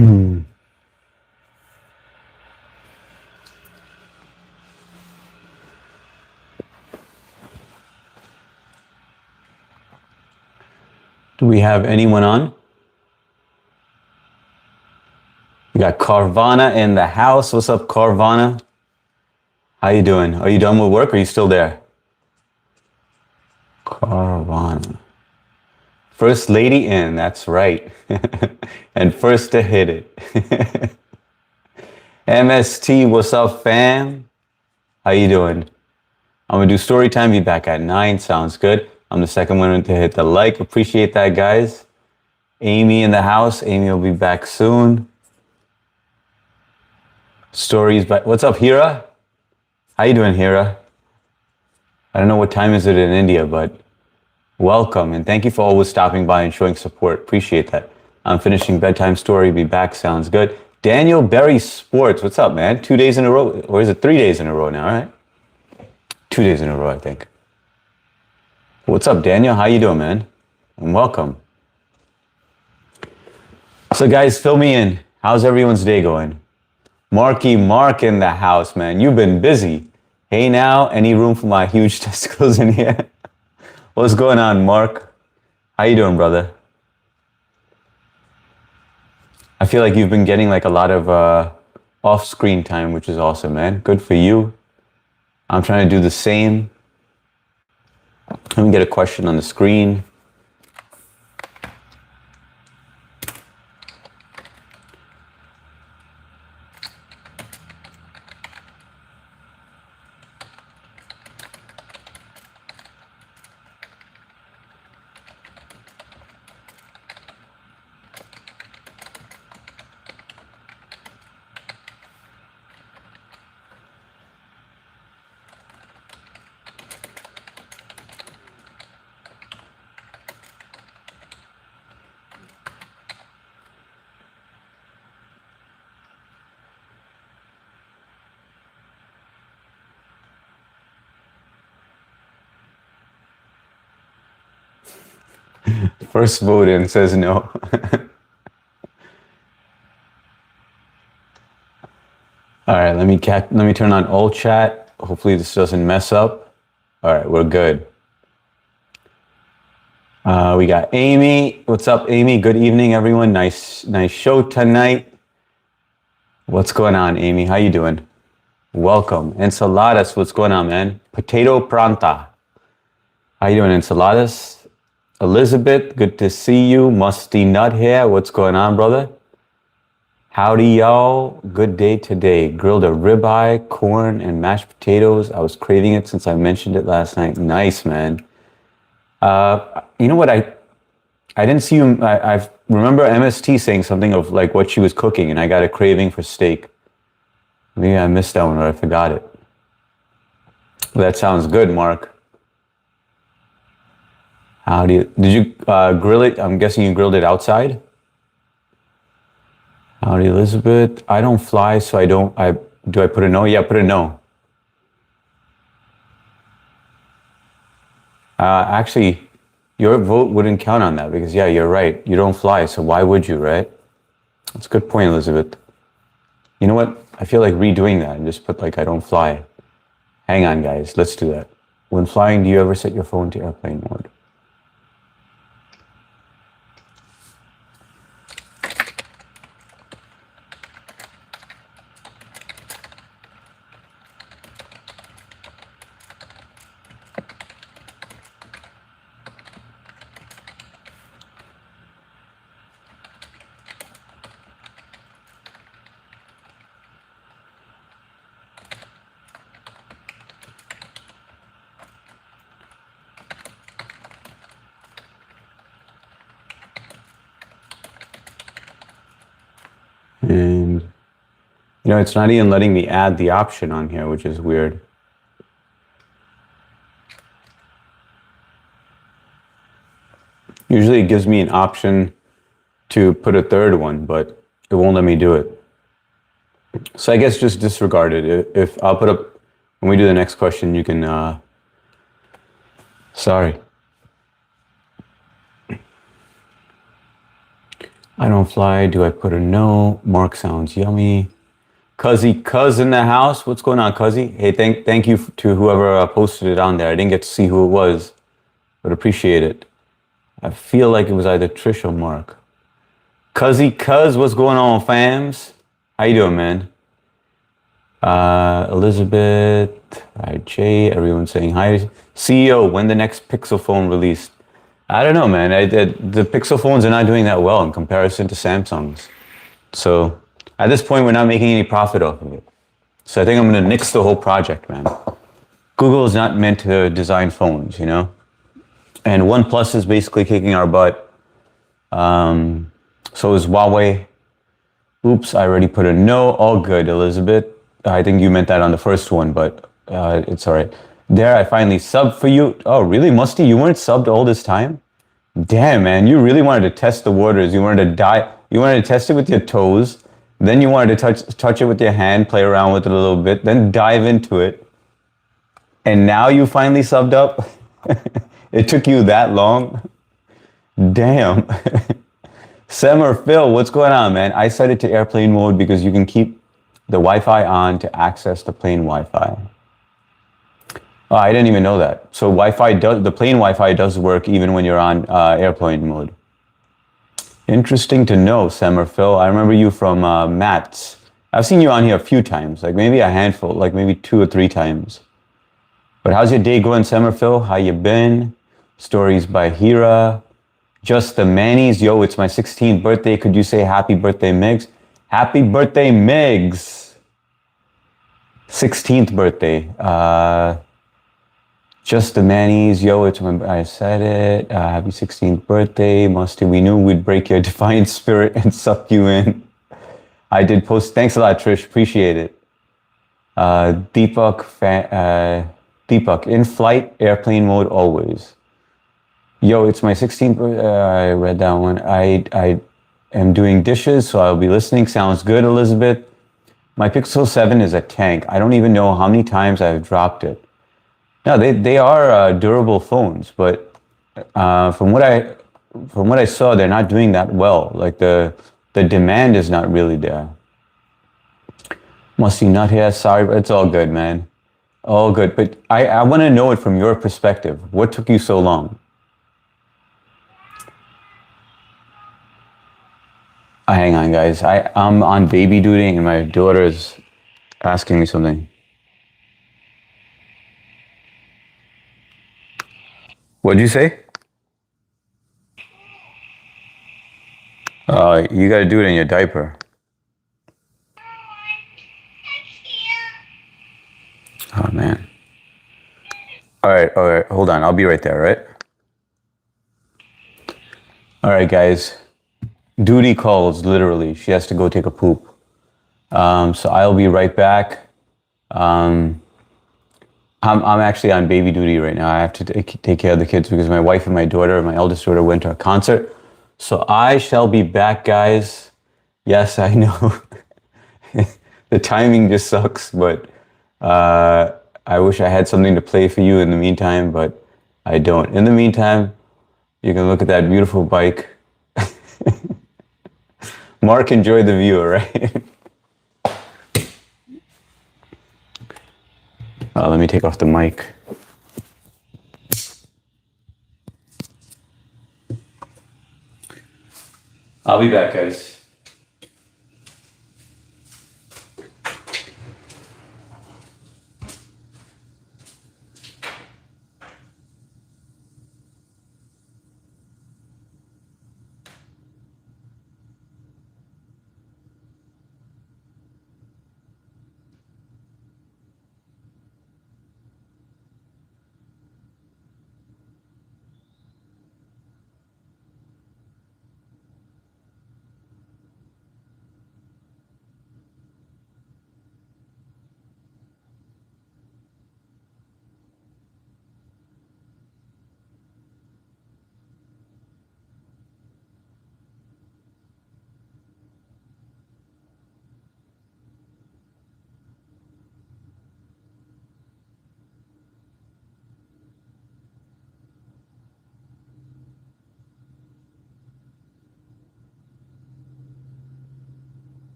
Do we have anyone on? We got Carvana in the house. What's up, Carvana? How you doing? Are you done with work or are you still there? Carvana. First lady in, that's right. And first to hit it. MST, what's up, fam? How you doing? I'm gonna do story time, be back at 9, sounds good. I'm the second one to hit the like, appreciate that, guys. Amy in the house, Amy will be back soon. Stories, but what's up, Hira? How you doing, Hira? I don't know what time is it in India, but welcome, and thank you for always stopping by and showing support. Appreciate that. I'm finishing bedtime story, be back, sounds good. Daniel Berry Sports, what's up, man? 2 days in a row, or is it 3 days in a row now, right? 2 days in a row, I think. What's up, Daniel? How you doing, man? And welcome. So guys, fill me in. How's everyone's day going? Marky Mark in the house, man. You've been busy. Hey now, any room for my huge testicles in here? What's going on, Mark? How you doing, brother? I feel like you've been getting like a lot of off-screen time, which is awesome, man. Good for you. I'm trying to do the same. Let me get a question on the screen. First vote in says no. All right, let me turn on all chat. Hopefully this doesn't mess up. All right, we're good. We got Amy. What's up, Amy? Good evening, everyone. Nice show tonight. What's going on, Amy? How you doing? Welcome. Ensaladas, what's going on, man? Potato Pranta. How you doing, Ensaladas? Elizabeth, good to see you. Musty Nut here. What's going on, brother? Howdy, y'all. Good day today. Grilled a ribeye, corn, and mashed potatoes. I was craving it since I mentioned it last night. Nice, man. You know what? I didn't see you. I remember MST saying something of like what she was cooking, and I got a craving for steak. Maybe I missed that one or I forgot it. That sounds good, Mark. Did you grill it? I'm guessing you grilled it outside? Howdy, Elizabeth. I don't fly, so do I put a no? Yeah, put a no. Actually, your vote wouldn't count on that because, yeah, you're right. You don't fly, so why would you, right? That's a good point, Elizabeth. You know what? I feel like redoing that and just put like, I don't fly. Hang on, guys. Let's do that. When flying, do you ever set your phone to airplane mode? And, you know, it's not even letting me add the option on here, which is weird. Usually it gives me an option to put a third one, but it won't let me do it. So I guess just disregard it. If I'll put up, when we do the next question, you can, sorry. I don't fly. Do I put a no? Mark sounds yummy. Cuz in the house. What's going on, Cuzzy? Hey, thank you to whoever posted it on there. I didn't get to see who it was, but appreciate it. I feel like it was either Trish or Mark. Cuz, what's going on, fams? How you doing, man? Elizabeth, hi Jay, everyone saying hi. CEO, when the next Pixel phone released? I don't know, man. The Pixel phones are not doing that well in comparison to Samsung's. So at this point, we're not making any profit off of it. So I think I'm going to nix the whole project, man. Google is not meant to design phones, you know? And OnePlus is basically kicking our butt. So is Huawei. Oops, I already put a no. All good, Elizabeth. I think you meant that on the first one, but it's all right. There, I finally subbed for you. Oh, really, Musty? You weren't subbed all this time? Damn, man, you really wanted to test the waters. You wanted to die. You wanted to test it with your toes. Then you wanted to touch it with your hand, play around with it a little bit, then dive into it. And now you finally subbed up? It took you that long? Damn. Sam or Phil, what's going on, man? I set it to airplane mode because you can keep the Wi-Fi on to access the plane Wi-Fi. Oh, I didn't even know that. So the plane Wi-Fi does work even when you're on airplane mode. Interesting to know, Sam or Phil. I remember you from Matt's. I've seen you on here a few times, like maybe a handful, like maybe 2 or 3 times. But how's your day going, Sam or Phil? How you been? Stories by Hira. Just the Mannies. Yo, it's my 16th birthday. Could you say happy birthday, Migs? Happy birthday, Migs. 16th birthday. Just the Mannies. Yo, it's my, I said it. Happy 16th birthday. Musty, we knew we'd break your defiant spirit and suck you in. I did post. Thanks a lot, Trish. Appreciate it. Deepak, in flight, airplane mode always. Yo, it's my 16th birthday. I read that one. I am doing dishes, so I'll be listening. Sounds good, Elizabeth. My Pixel 7 is a tank. I don't even know how many times I've dropped it. No, they are durable phones, but from what I saw, they're not doing that well. Like the demand is not really there. Must you not here? Sorry, but it's all good, man. All good. But I want to know it from your perspective. What took you so long? Hang on, guys. I'm on baby duty and my daughter's asking me something. What'd you say? You got to do it in your diaper. Oh, man. All right. Hold on. I'll be right there, right? All right, guys. Duty calls, literally. She has to go take a poop. So I'll be right back. I'm actually on baby duty right now. I have to take care of the kids because my wife and my daughter, my eldest daughter, went to a concert. So I shall be back, guys. Yes, I know. The timing just sucks, but I wish I had something to play for you in the meantime, but I don't. In the meantime, you can look at that beautiful bike. Mark enjoyed the view, right? Let me take off the mic. I'll be back, guys.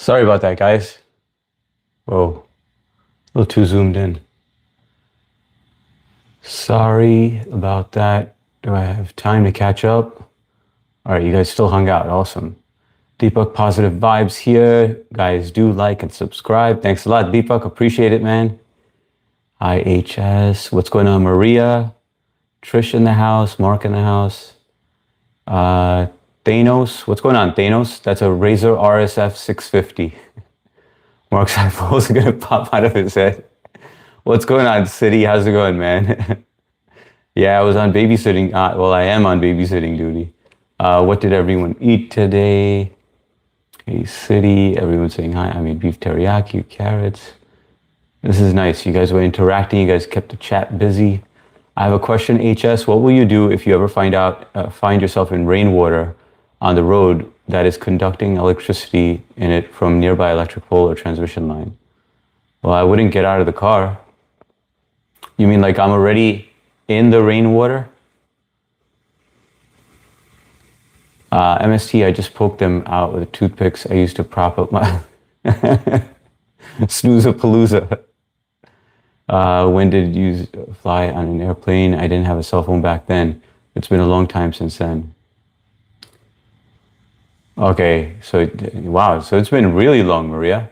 Sorry about that, guys. Whoa, a little too zoomed in. Sorry about that. Do I have time to catch up? All right, you guys still hung out. Awesome. Deepak, positive vibes here. Guys, do like and subscribe. Thanks a lot, Deepak. Appreciate it, man. IHS. What's going on, Maria? Trish in the house. Mark in the house. Thanos. What's going on, Thanos? That's a Razer RSF 650. Mark's eyeballs are going to pop out of his head. What's going on, City? How's it going, man? Yeah, I was on babysitting. Well, I am on babysitting duty. What did everyone eat today? Hey, City. Everyone's saying hi. I mean, beef teriyaki, carrots. This is nice. You guys were interacting. You guys kept the chat busy. I have a question, HS. What will you do if you ever find yourself in rainwater on the road that is conducting electricity in it from nearby electric pole or transmission line? Well, I wouldn't get out of the car. You mean like I'm already in the rainwater? MST, I just poked them out with toothpicks I used to prop up my snooze-a-palooza. When did you fly on an airplane? I didn't have a cell phone back then. It's been a long time since then. Okay, so wow, so it's been really long, Maria.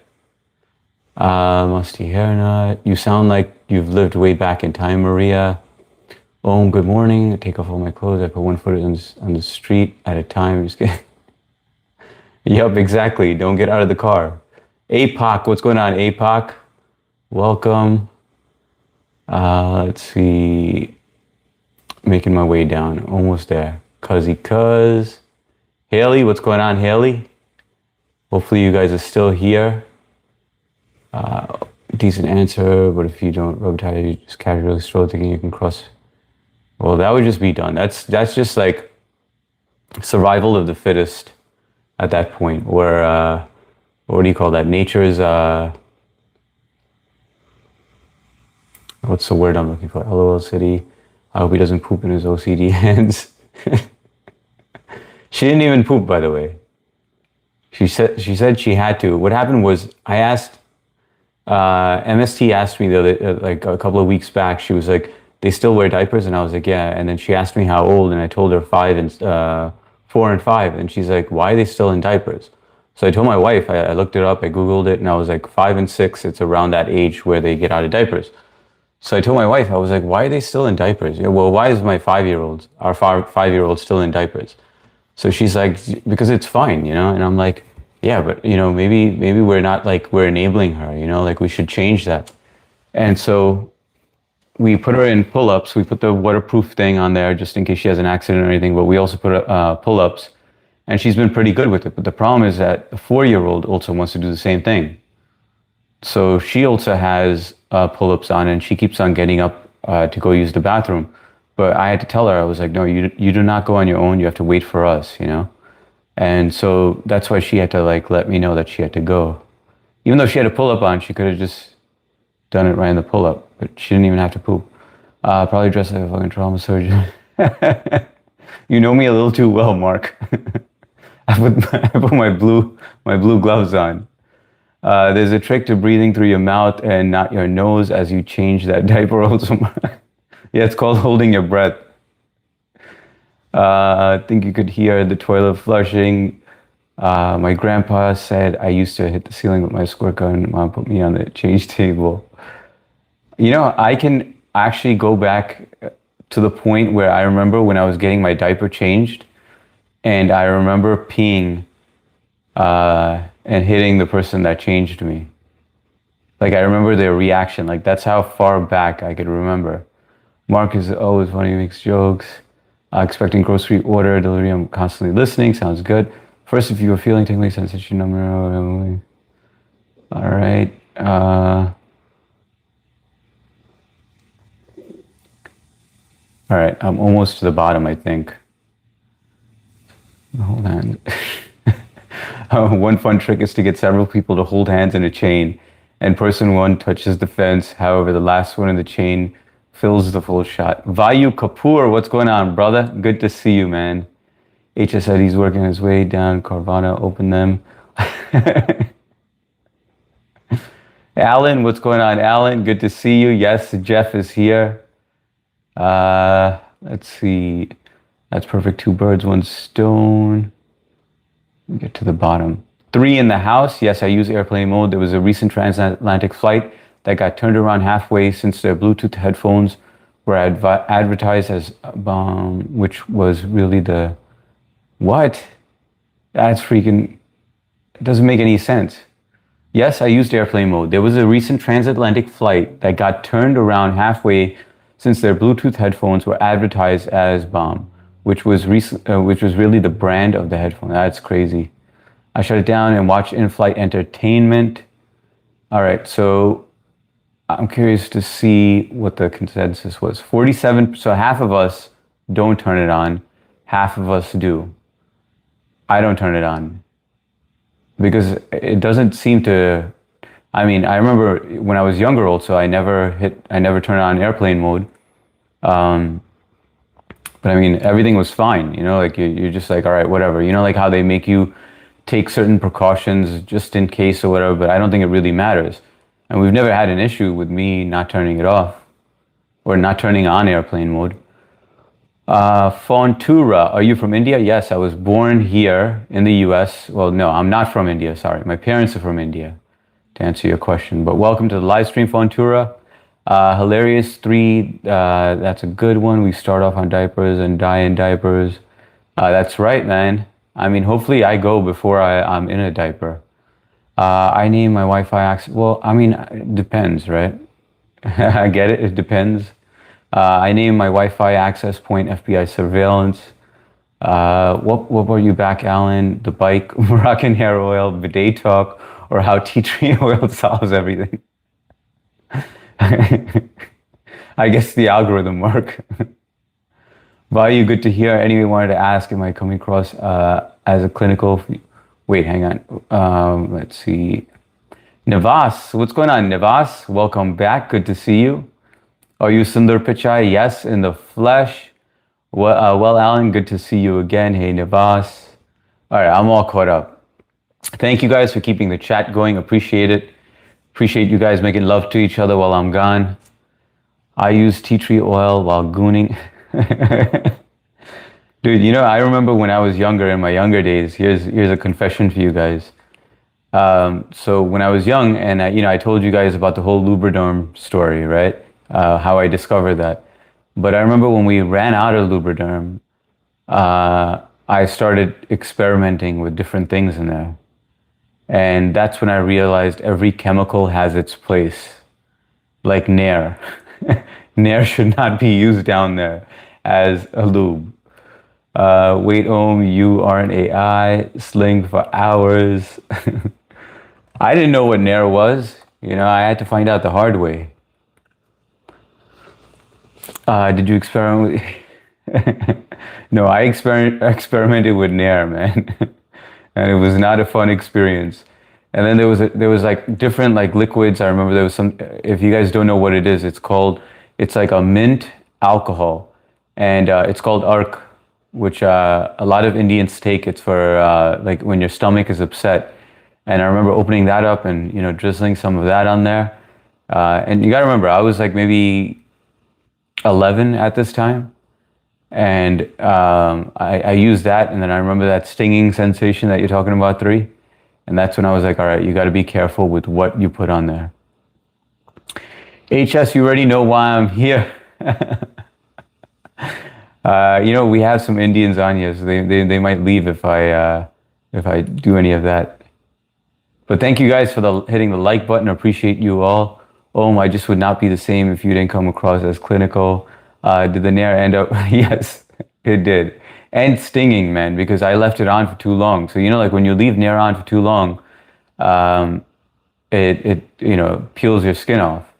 Musty hairnut. You sound like you've lived way back in time, Maria. Oh, good morning. I take off all my clothes. I put one foot on the street at a time. Just kidding. Yup, exactly. Don't get out of the car. APOC, what's going on, APOC? Welcome. Let's see. Making my way down. Almost there. Cuz. Haley, what's going on, Haley? Hopefully you guys are still here. Decent answer, but if you don't rub tire, you just casually stroll thinking you can cross. Well, that would just be done. That's just like survival of the fittest at that point, where what do you call that? Nature's what's the word I'm looking for? LOL City. I hope he doesn't poop in his OCD hands. She didn't even poop, by the way. She said she had to. What happened was I asked. MST asked me the other, like a couple of weeks back. She was like, "They still wear diapers?" And I was like, "Yeah." And then she asked me how old, and I told her 4 and 5, and she's like, "Why are they still in diapers?" So I told my wife. I looked it up. I googled it, and I was like, 5 and 6. It's around that age where they get out of diapers. So I told my wife. I was like, "Why are they still in diapers?" Yeah, well, why is my 5-year-old, our 5-year-old, still in diapers? So she's like, "Because it's fine, you know." And I'm like, yeah, but you know, maybe we're not like we're enabling her, you know, like we should change that. And so we put her in pull-ups. We put the waterproof thing on there just in case she has an accident or anything. But we also put pull-ups, and she's been pretty good with it. But the problem is that a 4-year-old also wants to do the same thing. So she also has pull-ups on, and she keeps on getting up to go use the bathroom. But I had to tell her, I was like, no, you do not go on your own. You have to wait for us, you know. And so that's why she had to like let me know that she had to go. Even though she had a pull-up on, she could have just done it right in the pull-up, but she didn't even have to poop. Probably dressed like a fucking trauma surgeon. You know me a little too well, Mark. I put my blue gloves on. There's a trick to breathing through your mouth and not your nose as you change that diaper also. Yeah, it's called holding your breath. I think you could hear the toilet flushing. My grandpa said I used to hit the ceiling with my squirt gun. Mom put me on the change table. You know, I can actually go back to the point where I remember when I was getting my diaper changed, and I remember peeing and hitting the person that changed me. Like, I remember their reaction. Like, that's how far back I could remember. Mark is always funny, makes jokes. Expecting grocery order delivery. I'm constantly listening. Sounds good. First, if you were feeling tingling sensation number. All right. All right. I'm almost to the bottom, I think. Hold on. One fun trick is to get several people to hold hands in a chain, and person one touches the fence. However, the last one in the chain fills the full shot. Vayu Kapoor, what's going on, brother? Good to see you, man. HS said he's working his way down. Carvana, open them. Alan, what's going on? Alan, good to see you. Yes, Jeff is here. Let's see. That's perfect. Two birds, one stone. Let me get to the bottom. Three in the house. Yes, I use airplane mode. There was a recent transatlantic flight that got turned around halfway since their Bluetooth headphones were advertised as which was really the what? That's freaking. It doesn't make any sense. Yes, I used airplane mode. There was a recent transatlantic flight that got turned around halfway since their Bluetooth headphones were advertised as bomb, which was really the brand of the headphone. That's crazy. I shut it down and watched in-flight entertainment. All right, so I'm curious to see what the consensus was. 47, so half of us don't turn it on, half of us do. I don't turn it on because it doesn't seem to. I mean, I remember when I was younger also, I never turned on airplane mode. But I mean, everything was fine, you know, like you're just like, all right, whatever, you know, like how they make you take certain precautions just in case or whatever, but I don't think it really matters. And we've never had an issue with me not turning it off or not turning on airplane mode. Fontura, are you from India? Yes, I was born here in the US. Well, no, I'm not from India, sorry. My parents are from India, to answer your question. But welcome to the live stream, Fontura. Hilarious 3, that's a good one. We start off on diapers and die in diapers. That's right, man. I mean, hopefully I go before I'm in a diaper. I name my Wi-Fi access. Well, I mean, it depends, right? I get it. It depends. I name my Wi-Fi access point FBI surveillance. What were you back, Alan? The bike, Moroccan hair oil, bidet talk, or how tea tree oil solves everything? I guess the algorithm work. Vayu, good to hear. Anyway, wanted to ask, am I coming across as a clinical? Wait, hang on. Let's see. Navas, what's going on, Navas? Welcome back. Good to see you. Are you Sundar Pichai? Yes, in the flesh. Well, Alan, good to see you again. Hey, Navas. All right, I'm all caught up. Thank you guys for keeping the chat going. Appreciate it. Appreciate you guys making love to each other while I'm gone. I use tea tree oil while gooning. Dude, you know, I remember when I was younger, in my younger days, here's a confession for you guys. So when I was young, and I told you guys about the whole Lubriderm story, right? How I discovered that. But I remember when we ran out of Lubriderm, I started experimenting with different things in there. And that's when I realized every chemical has its place. Like Nair. Nair should not be used down there as a lube. Wait, you are an AI, sling for hours. I didn't know what Nair was. You know, I had to find out the hard way. Did you experiment with... No, I experimented with Nair, man. And it was not a fun experience. And then there was like different like liquids. I remember there was some, if you guys don't know what it is, it's like a mint alcohol. And it's called Arc, which a lot of Indians take. It's for like when your stomach is upset. And I remember opening that up and, you know, drizzling some of that on there. And you gotta remember, I was like maybe 11 at this time. And I used that, and then I remember that stinging sensation that you're talking about, 3. And that's when I was like, all right, you got to be careful with what you put on there. HS, you already know why I'm here. You know, we have some Indians on here, so they might leave if I do any of that. But thank you guys for hitting the like button. I appreciate you all. I just would not be the same if you didn't come across as clinical. Did the Nair end up? Yes, it did. And stinging, man, because I left it on for too long. So, you know, like when you leave Nair on for too long, it you know, peels your skin off.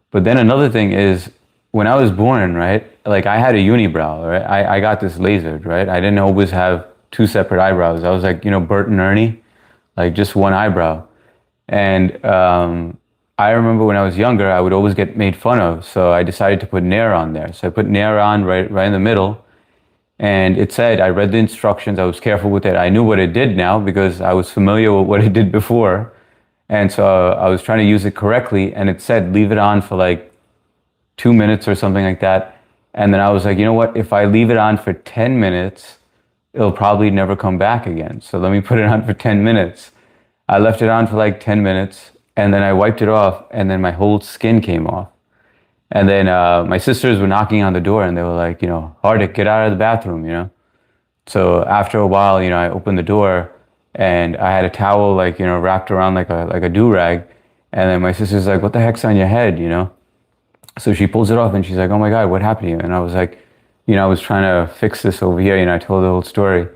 But then another thing is, when I was born, right, like I had a unibrow, right? I got this lasered, right? I didn't always have 2 separate eyebrows. I was like, you know, Bert and Ernie, like just one eyebrow. And I remember when I was younger, I would always get made fun of. So I decided to put Nair on there. So I put Nair on right in the middle. And it said, I read the instructions. I was careful with it. I knew what it did now because I was familiar with what it did before. And so I was trying to use it correctly, and it said leave it on for like 2 minutes or something like that. And then I was like, you know what? If I leave it on for 10 minutes, it'll probably never come back again. So let me put it on for 10 minutes. I left it on for like 10 minutes, and then I wiped it off, and then my whole skin came off. And then my sisters were knocking on the door, and they were like, Hardik, get out of the bathroom. So after a while, I opened the door, and I had a towel wrapped around like a do-rag. And then my sister's like, what the heck's on your head? So she pulls it off, and she's like, oh my God, what happened to you? And I was like, I was trying to fix this over here. I told the whole story.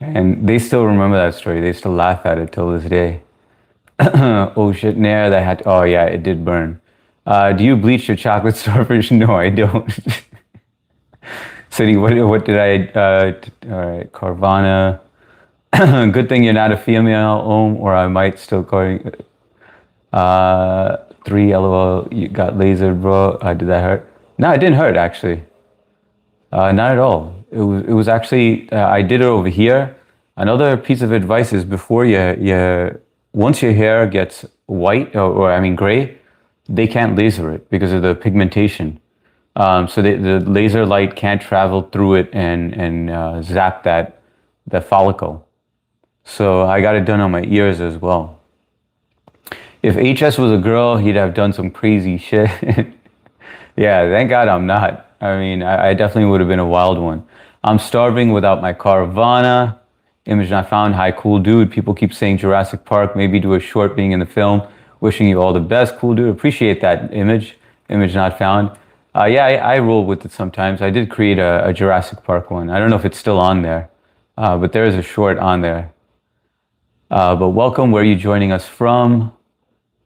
And they still remember that story. They still laugh at it till this day. Oh shit, Nair, oh yeah, it did burn. Do you bleach your chocolate starfish? No, I don't. City, what did I, all right, Carvana. Good thing you're not a female, or I might still call you. 3 LOL, you got lasered, bro. Did that hurt? No, it didn't hurt, actually. Not at all. It was actually, I did it over here. Another piece of advice is before once your hair gets white, or I mean gray, they can't laser it because of the pigmentation. So the laser light can't travel through it and zap the follicle. So I got it done on my ears as well. If HS was a girl, he'd have done some crazy shit. Yeah, thank God I'm not. I mean, I definitely would have been a wild one. I'm starving without my Carvana. Image not found. Hi, cool dude. People keep saying Jurassic Park. Maybe do a short being in the film. Wishing you all the best. Cool dude. Appreciate that, Image. Image not found. Yeah, I roll with it sometimes. I did create a Jurassic Park one. I don't know if it's still on there, but there is a short on there. But welcome. Where are you joining us from?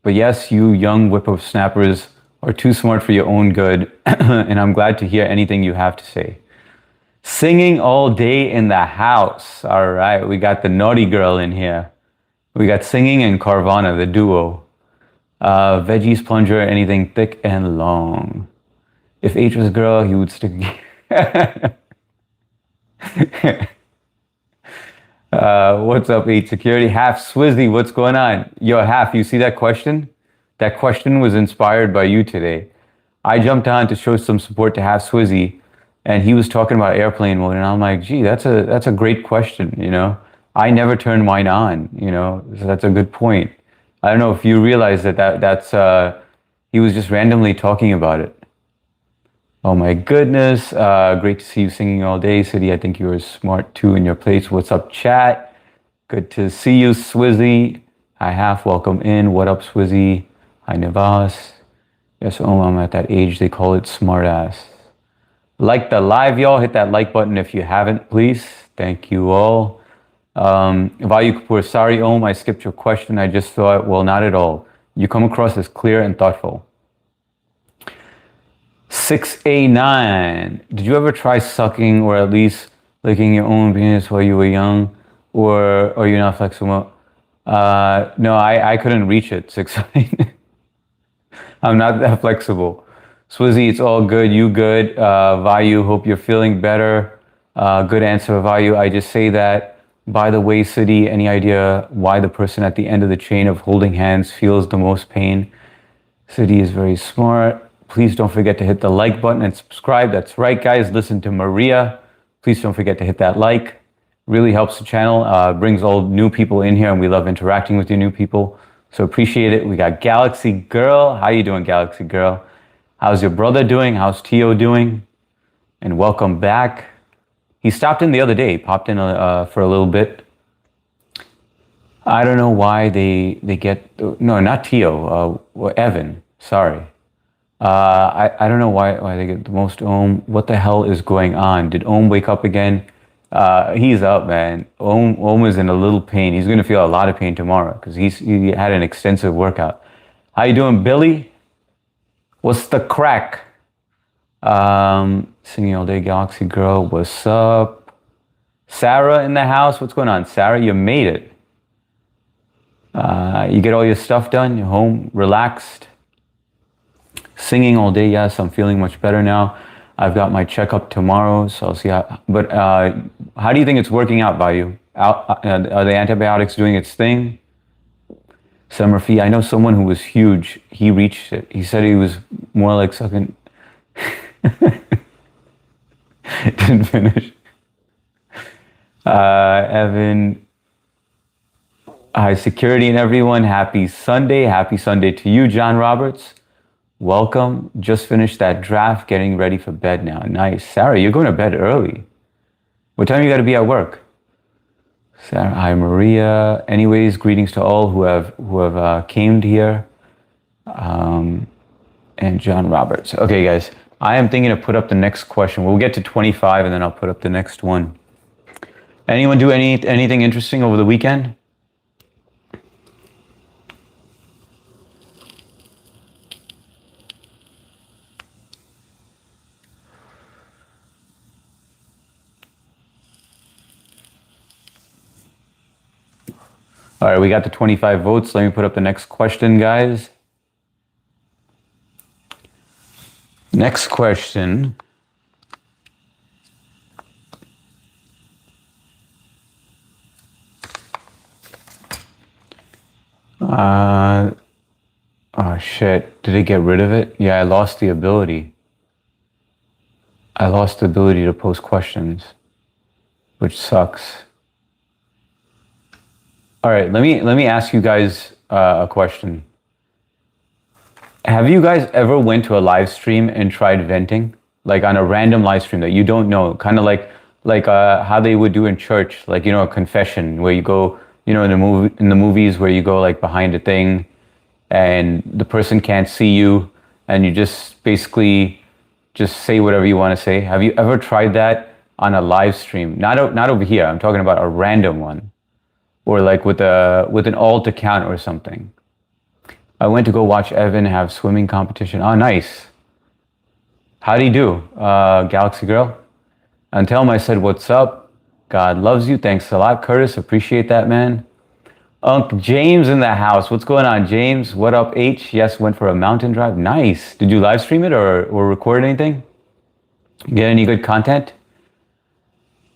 But yes, you young whippersnappers are too smart for your own good, and I'm glad to hear anything you have to say. Singing all day in the house. All right, we got the naughty girl in here. We got singing and Carvana, the duo. Veggies plunger, anything thick and long. If H was a girl, he would stick. What's up, 8 Security? Half Swizzy, what's going on? Yo, Half, you see that question? That question was inspired by you today. I jumped on to show some support to Half Swizzy, and he was talking about airplane mode, and I'm like, gee, that's a great question, I never turn mine on, so that's a good point. I don't know if you realize that's he was just randomly talking about it. Oh my goodness, great to see you singing all day, City. I think you were smart too in your place. What's up, chat? Good to see you, Swizzy. Hi, Half, welcome in. What up, Swizzy? Hi, Nivas. Yes, I'm at that age, they call it smartass. Like the live, y'all. Hit that like button if you haven't, please. Thank you all. Vayu Kapoor, sorry, I skipped your question. I just thought, well, not at all. You come across as clear and thoughtful. 6A9, did you ever try sucking or at least licking your own penis while you were young? Or are you not flexible? No, I couldn't reach it, 6A9. I'm not that flexible. Swizzy, it's all good. You good? Vayu, hope you're feeling better. Good answer, Vayu. I just say that. By the way, City, any idea why the person at the end of the chain of holding hands feels the most pain? City is very smart. Please don't forget to hit the like button and subscribe. That's right, guys. Listen to Maria. Please don't forget to hit that like. Really helps the channel. Brings all new people in here, and we love interacting with you new people. So appreciate it. We got Galaxy Girl. How you doing, Galaxy Girl? How's your brother doing? How's Tio doing? And welcome back. He stopped in the other day, popped in for a little bit. I don't know why they get, no, not Tio, Evan, sorry. I don't know why they get the most Om. What the hell is going on? Did Om wake up again? He's up, man. Om is in a little pain. He's going to feel a lot of pain tomorrow because he had an extensive workout. How you doing, Billy? What's the crack? Singing all day, Galaxy Girl. What's up? Sarah in the house. What's going on, Sarah? You made it. You get all your stuff done. You're home, relaxed. Singing all day. Yes, I'm feeling much better now. I've got my checkup tomorrow, so I'll see how. But how do you think it's working out by you? Are the antibiotics doing its thing? Summer Fee. I know someone who was huge. He reached it. He said he was more like sucking. Didn't finish. Evan. Hi, security and everyone. Happy Sunday. Happy Sunday to you, John Roberts. Welcome. Just finished that draft, getting ready for bed now. Nice. Sarah, you're going to bed early. What time you got to be at work? Sarah, hi, Maria. Anyways, greetings to all who have came here. And John Roberts. Okay, guys, I am thinking to put up the next question. We'll get to 25 and then I'll put up the next one. Anyone do anything interesting over the weekend? All right, we got the 25 votes. Let me put up the next question, guys. Next question. Oh shit, did it get rid of it? Yeah, I lost the ability. I lost the ability to post questions, which sucks. All right, let me ask you guys a question. Have you guys ever went to a live stream and tried venting, like on a random live stream that you don't know, kind of like how they would do in church, like, you know, a confession where you go, you know, in the movies where you go like behind a thing, and the person can't see you, and you just basically just say whatever you want to say. Have you ever tried that on a live stream? Not over here. I'm talking about a random one, or like with an alt account or something. I went to go watch Evan have swimming competition. Oh, nice. How'd he do, Galaxy Girl? And tell him I said, what's up? God loves you. Thanks a lot, Curtis. Appreciate that, man. Unc James in the house. What's going on, James? What up, H? Yes, went for a mountain drive. Nice. Did you live stream it or record anything? Get any good content?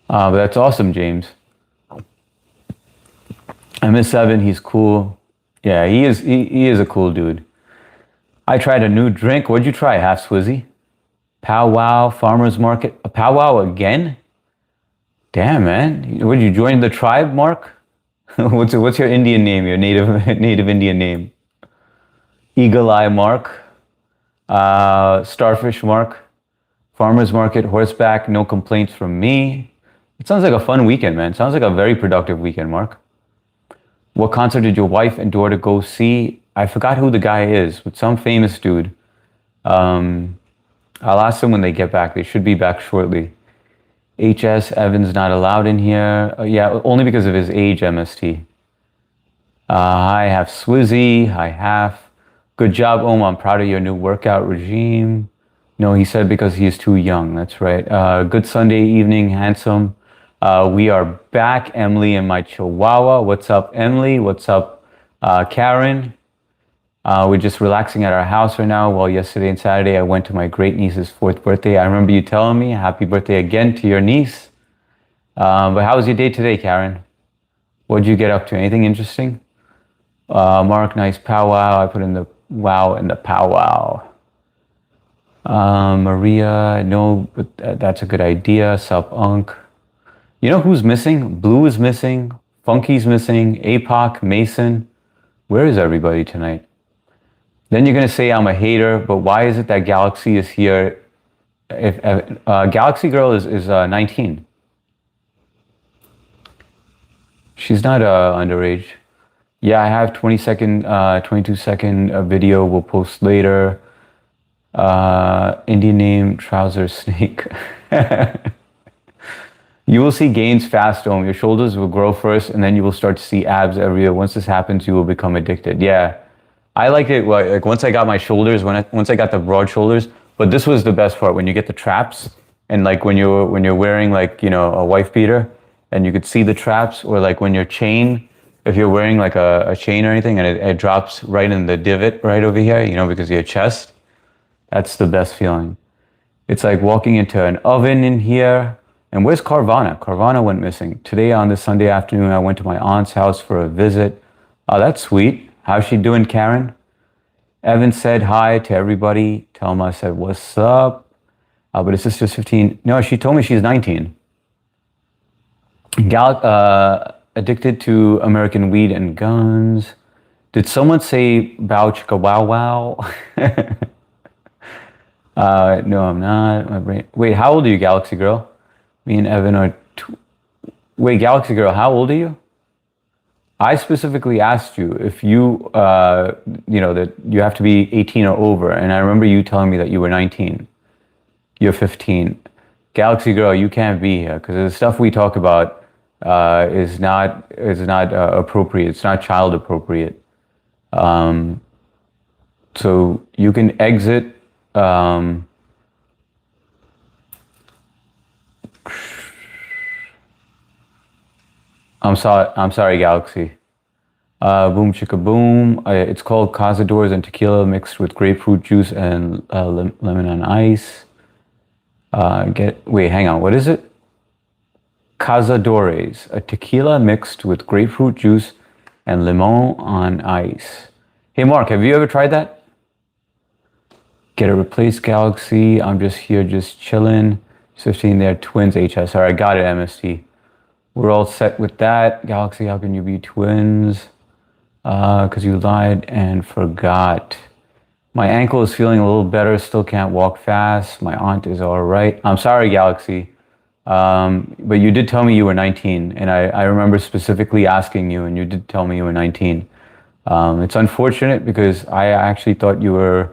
But that's awesome, James. I miss Evan. He's cool. Yeah, he is. He is a cool dude. I tried a new drink. What'd you try, Half Swizzy? Powwow Farmers Market. A powwow again? Damn, man. Would you join the tribe, Mark? What's your Indian name? Your native Indian name? Eagle Eye Mark. Starfish Mark. Farmers Market. Horseback. No complaints from me. It sounds like a fun weekend, man. Sounds like a very productive weekend, Mark. What concert did your wife and daughter go see? I forgot who the guy is, but some famous dude. I'll ask them when they get back. They should be back shortly. HS Evans not allowed in here. Yeah, only because of his age, MST. Hi, Half Swizzy. Hi, Half. Good job, Om. I'm proud of your new workout regime. No, he said because he is too young. That's right. Good Sunday evening, handsome. We are back, Emily and my Chihuahua. What's up, Emily? What's up, Karen? We're just relaxing at our house right now. Well, yesterday and Saturday, I went to my great niece's 4th birthday. I remember you telling me, happy birthday again to your niece. But how was your day today, Karen? What did you get up to? Anything interesting? Mark, nice powwow. I put in the wow in the powwow. Maria, no, but that's a good idea. Sup, Unk. You know who's missing? Blue is missing. Funky's missing. APOC, Mason. Where is everybody tonight? Then you're going to say I'm a hater, but why is it that Galaxy is here? If Galaxy Girl is 19. She's not underage. Yeah, I have 22-second video we'll post later. Indian name, trouser snake. You will see gains fast, Om. Your shoulders will grow first, and then you will start to see abs every year. Once this happens, you will become addicted. Yeah. I like it like once I got my shoulders, once I got the broad shoulders, but this was the best part when you get the traps, and like when you're wearing like, you know, a wife beater and you could see the traps, or like when your chain, if you're wearing like a chain or anything and it drops right in the divot right over here, you know, because of your chest, that's the best feeling. It's like walking into an oven in here. And where's Carvana? Carvana went missing. Today on this Sunday afternoon, I went to my aunt's house for a visit. Oh, that's sweet. How's she doing, Karen? Evan said hi to everybody. Tell him I said, what's up? But his sister's 15. No, she told me she's 19. Addicted to American weed and guns. Did someone say bow chicka wow wow? No, I'm not. My brain. Wait, how old are you, Galaxy Girl? Me and Evan are... Wait, Galaxy Girl, how old are you? I specifically asked you if you, that you have to be 18 or over. And I remember you telling me that you were 19. You're 15. Galaxy Girl, you can't be here because the stuff we talk about is not appropriate. It's not child appropriate. So you can exit. I'm sorry, Galaxy. Boom chicka boom. It's called Cazadores and tequila mixed with grapefruit juice and lemon on ice. Wait, hang on. What is it? Cazadores, a tequila mixed with grapefruit juice and limon on ice. Hey, Mark, have you ever tried that? Get a replaced Galaxy. I'm just here, just chilling. 15 there, twins, HS. All right, got it, MST. We're all set with that. Galaxy, how can you be twins? Because you lied and forgot. My ankle is feeling a little better. Still can't walk fast. My aunt is all right. I'm sorry, Galaxy. But you did tell me you were 19. And I remember specifically asking you, and you did tell me you were 19. It's unfortunate because I actually thought you were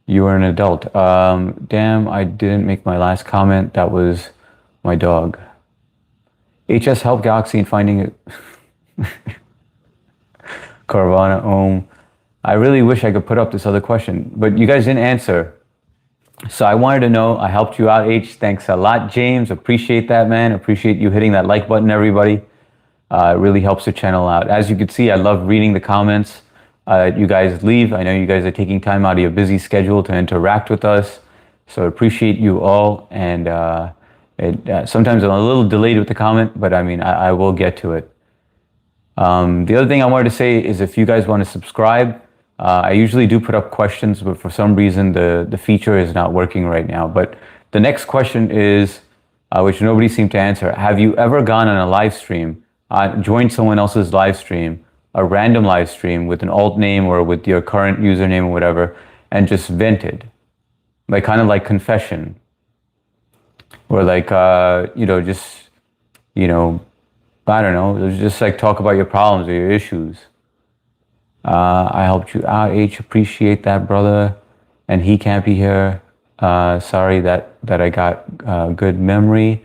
an adult. Damn, I didn't make my last comment. That was my dog. HS helped Galaxy in finding it. Carvana Ohm. I really wish I could put up this other question, but you guys didn't answer. So I wanted to know. I helped you out, H. Thanks a lot, James. Appreciate that, man. Appreciate you hitting that like button, everybody. It really helps the channel out. As you can see, I love reading the comments you guys leave. I know you guys are taking time out of your busy schedule to interact with us. So I appreciate you all. And sometimes I'm a little delayed with the comment, but I mean, I will get to it. The other thing I wanted to say is if you guys want to subscribe, I usually do put up questions, but for some reason the feature is not working right now. But the next question is, which nobody seemed to answer. Have you ever gone on a live stream, joined someone else's live stream, a random live stream with an alt name or with your current username or whatever, and just vented? Like kind of like confession. Or like, I don't know, just like talk about your problems or your issues. I helped you out, H. Appreciate that, brother. And he can't be here. Sorry that I got good memory.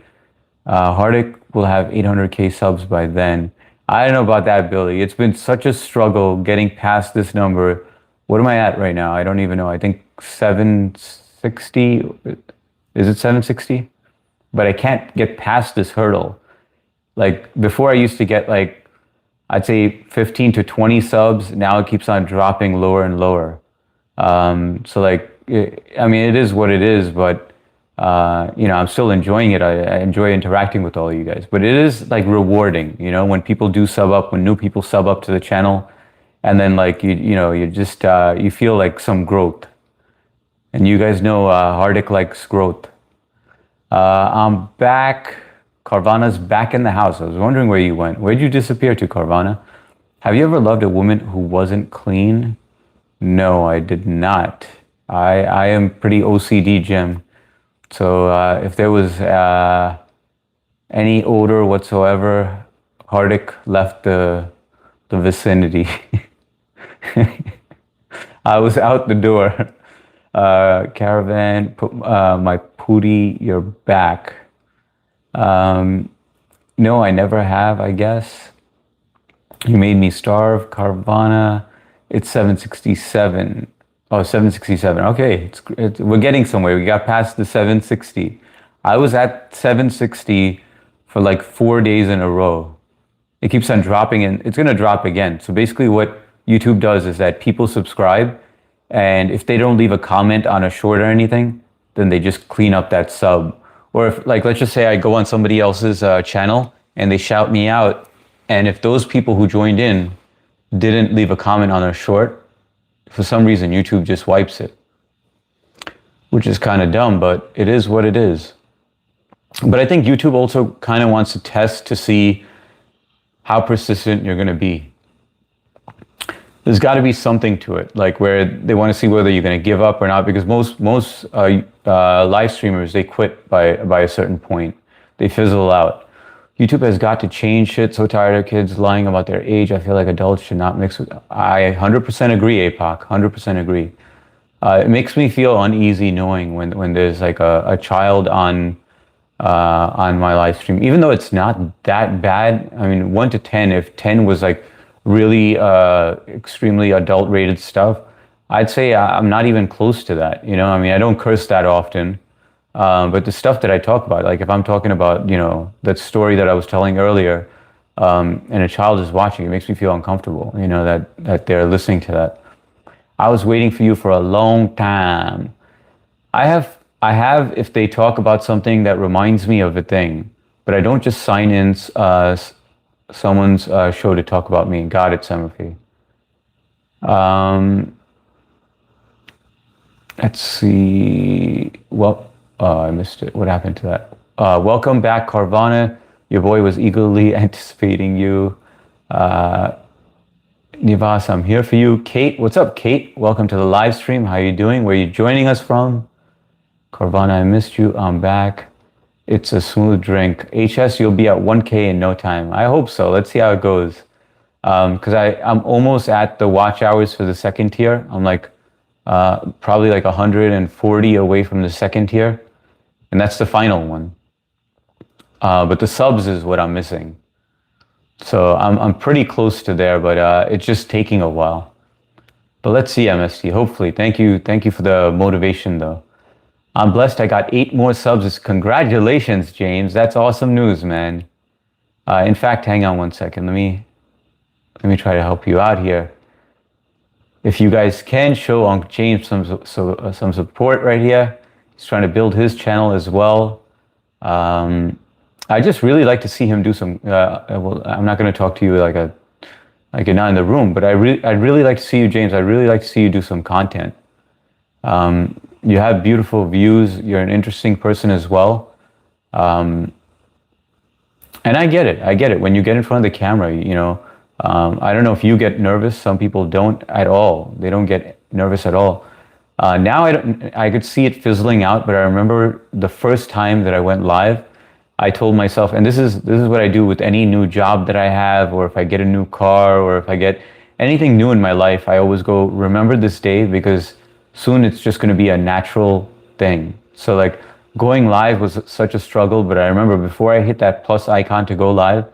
Hardik will have 800K subs by then. I don't know about that, Billy. It's been such a struggle getting past this number. What am I at right now? I don't even know. I think 760. Is it 760? But I can't get past this hurdle. Like before I used to get like, I'd say 15 to 20 subs. Now it keeps on dropping lower and lower. So like, I mean, it is what it is, but I'm still enjoying it. I enjoy interacting with all of you guys, but it is like rewarding, when people do sub up, when new people sub up to the channel, and then like, you just, you feel like some growth. And you guys know Hardik likes growth. I'm back. Carvana's back in the house. I was wondering where you went. Where'd you disappear to, Carvana? Have you ever loved a woman who wasn't clean? No, I did not. I am pretty OCD, Jim. So if there was any odor whatsoever, Hardik left the vicinity. I was out the door. Caravan, my pootie, you're back. No, I never have, I guess. You made me starve, Carvana. It's 767. Oh, 767. Okay, we're getting somewhere. We got past the 760. I was at 760 for like 4 days in a row. It keeps on dropping and it's going to drop again. So basically what YouTube does is that people subscribe, and if they don't leave a comment on a short or anything, then they just clean up that sub. Or if, like, let's just say I go on somebody else's channel and they shout me out, and if those people who joined in didn't leave a comment on a short, for some reason YouTube just wipes it, which is kind of dumb, but it is what it is. But I think YouTube also kind of wants to test to see how persistent you're going to be. There's got to be something to it, like where they want to see whether you're going to give up or not, because most live streamers, they quit by a certain point. They fizzle out. YouTube has got to change shit. So tired of kids lying about their age. I feel like adults should not mix with. I 100% agree, APOC. 100% agree. It makes me feel uneasy knowing when there's like a child on my live stream, even though it's not that bad. I mean, 1 to 10. If 10 was like really extremely adult rated stuff, I'd say I'm not even close to that. You know, I mean, I don't curse that often. But the stuff that I talk about, like if I'm talking about, you know, that story that I was telling earlier, and a child is watching, it makes me feel uncomfortable, you know, that they're listening to that. I was waiting for you for a long time. I have, if they talk about something that reminds me of a thing, but I don't just sign in someone's show to talk about me. Got it, Semaphi. Let's see. Well, I missed it. What happened to that? Welcome back, Carvana. Your boy was eagerly anticipating you. Nivas, I'm here for you. Kate, what's up, Kate? Welcome to the live stream. How are you doing? Where are you joining us from? Carvana, I missed you. I'm back. It's a smooth drink. HS, you'll be at 1K in no time. I hope so. Let's see how it goes. Because I'm almost at the watch hours for the second tier. I'm like probably like 140 away from the second tier. And that's the final one. But the subs is what I'm missing. So I'm pretty close to there, but it's just taking a while. But let's see, MST, hopefully. Thank you for the motivation though. I'm blessed I got 8 more subs. Congratulations, James. That's awesome news, man. In fact, hang on one second. Let me try to help you out here. If you guys can show Uncle James some support right here. He's trying to build his channel as well. I just really like to see him do some. Well, I'm not going to talk to you like you're not in the room, but I'd really like to see you, James. I'd really like to see you do some content. You have beautiful views. You're an interesting person as well. And I get it. I get it. When you get in front of the camera, you know, I don't know if you get nervous. Some people don't at all. They don't get nervous at all. Now I could see it fizzling out, but I remember the first time that I went live, I told myself, and this is what I do with any new job that I have, or if I get a new car, or if I get anything new in my life, I always go, remember this day, because soon it's just going to be a natural thing. So like going live was such a struggle, but I remember before I hit that plus icon to go live,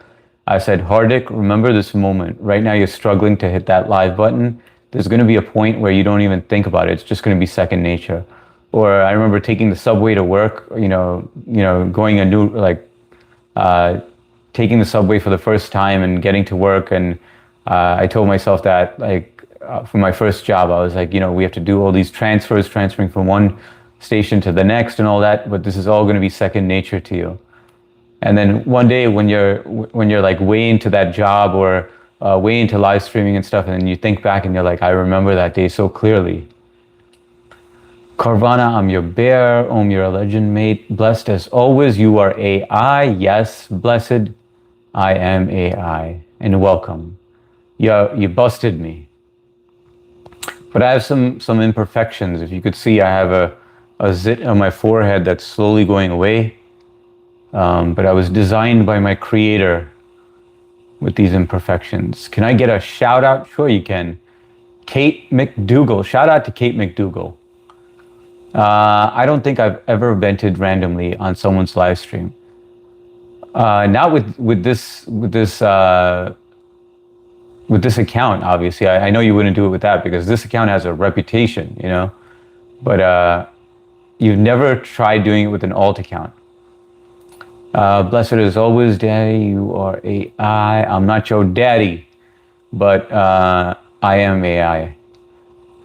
I said, Hardik, remember this moment. Right now you're struggling to hit that live button. There's going to be a point where you don't even think about it. It's just going to be second nature. Or I remember taking the subway to work, going taking the subway for the first time and getting to work. And I told myself that for my first job, I was like, we have to do all these transferring from one station to the next and all that, but this is all going to be second nature to you. And then one day when you're like way into that job or way into live streaming and stuff, and then you think back and you're like, I remember that day so clearly. Carvana, I'm your bear. Om, you're a legend, mate. Blessed as always. You are AI. Yes, blessed. I am AI. And welcome. You busted me. But I have some imperfections. If you could see, I have a zit on my forehead that's slowly going away. But I was designed by my creator with these imperfections. Can I get a shout out? Sure you can. Kate McDougall. Shout out to Kate McDougall. I don't think I've ever vented randomly on someone's live stream. Not with this account, obviously. I know you wouldn't do it with that because this account has a reputation, But you've never tried doing it with an alt account. Blessed as always, Daddy. You are AI. I'm not your daddy, but I am AI.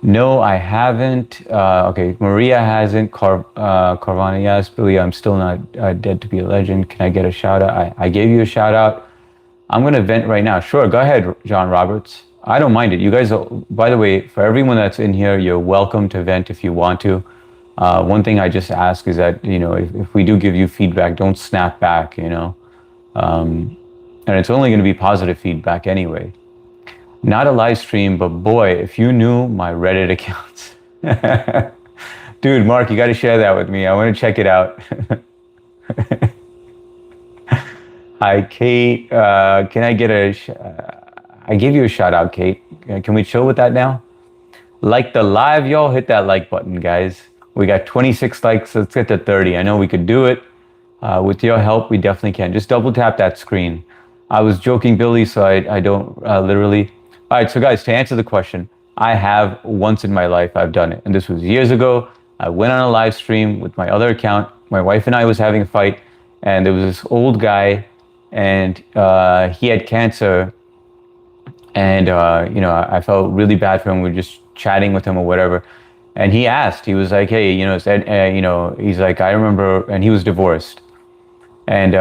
No, I haven't. Okay, Maria hasn't. Carvana, yes. Billy, I'm still not dead to be a legend. Can I get a shout out? I gave you a shout out. I'm going to vent right now. Sure, go ahead, John Roberts. I don't mind it. You guys, by the way, for everyone that's in here, you're welcome to vent if you want to. One thing I just ask is that, if we do give you feedback, don't snap back, and it's only going to be positive feedback anyway. Not a live stream, but boy, if you knew my Reddit accounts. Dude, Mark, you got to share that with me. I want to check it out. Hi, Kate. Can I get I gave you a shout out, Kate. Can we chill with that now? Like the live, y'all. Hit that like button, guys. We got 26 likes. Let's get to 30. I know we could do it. With your help, we definitely can. Just double tap that screen. I was joking, Billy, so I don't literally. All right, so guys, to answer the question, I have once in my life, I've done it. And this was years ago. I went on a live stream with my other account. My wife and I was having a fight, and there was this old guy, and he had cancer. And, I felt really bad for him. We were just chatting with him or whatever. And he asked, he was like, hey, he's like, I remember, and he was divorced. And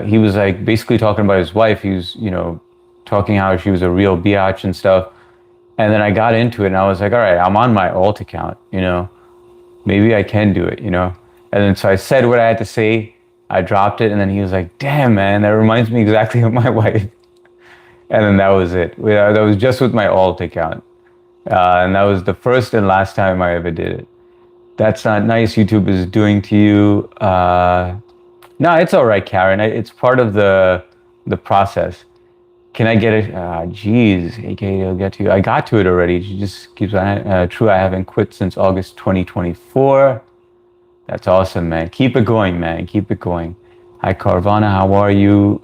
he was like basically talking about his wife. He was, talking how she was a real biatch and stuff. And then I got into it and I was like, all right, I'm on my alt account, maybe I can do it, And then so I said what I had to say. I dropped it. And then he was like, damn, man, that reminds me exactly of my wife. And then that was it. That was just with my alt account. And that was the first and last time I ever did it. That's not nice, YouTube is doing to you. No, it's all right, Karen. It's part of the process. Can I get it? Geez, AKA, I'll get to you. I got to it already. She just keeps on. True, I haven't quit since August 2024. That's awesome, man. Keep it going, man. Keep it going. Hi, Carvana. How are you?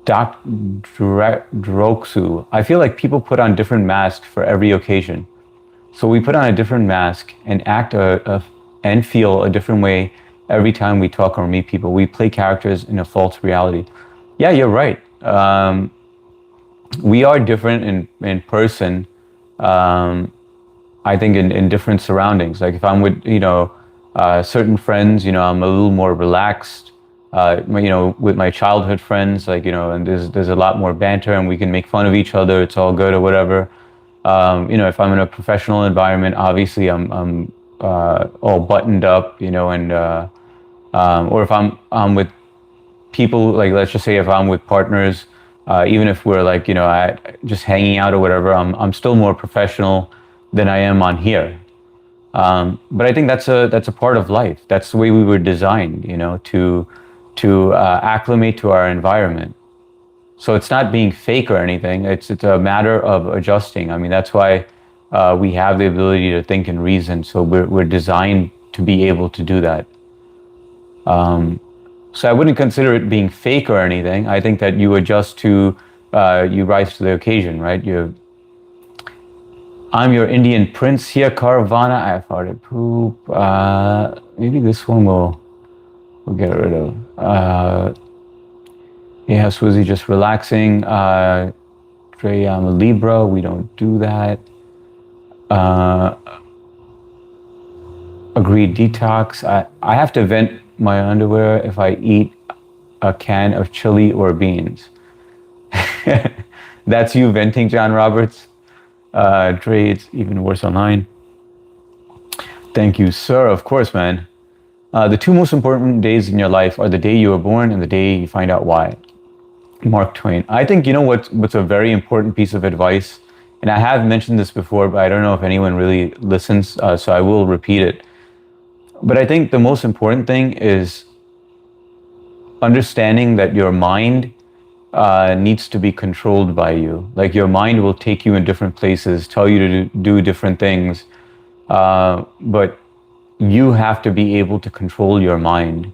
Doc Droksu. I feel like people put on different masks for every occasion. So we put on a different mask and act and feel a different way every time we talk or meet people. We play characters in a false reality. Yeah, you're right. We are different in person. I think in different surroundings. Like if I'm with certain friends, I'm a little more relaxed. With my childhood friends, and there's a lot more banter, and we can make fun of each other. It's all good or whatever. If I'm in a professional environment, obviously I'm all buttoned up, or if I'm with people, like let's just say if I'm with partners, even if we're just hanging out or whatever, I'm still more professional than I am on here. But I think that's a part of life. That's the way we were designed, to acclimate to our environment. So it's not being fake or anything. It's a matter of adjusting. I mean, that's why we have the ability to think and reason. So we're designed to be able to do that. So I wouldn't consider it being fake or anything. I think that you adjust to, you rise to the occasion, right? I'm your Indian prince here, Caravana. I farted poop. Maybe this one we'll get rid of. Yeah, Swizzy, just relaxing. Dre, I'm a Libra. We don't do that. Agreed, detox. I have to vent my underwear if I eat a can of chili or beans. That's you venting, John Roberts. Dre, it's even worse online. Thank you, sir. Of course, man. The two most important days in your life are the day you were born and the day you find out why. Mark Twain. I think, what's a very important piece of advice, and I have mentioned this before, but I don't know if anyone really listens, so I will repeat it. But I think the most important thing is understanding that your mind needs to be controlled by you. Like your mind will take you in different places, tell you to do different things, but you have to be able to control your mind.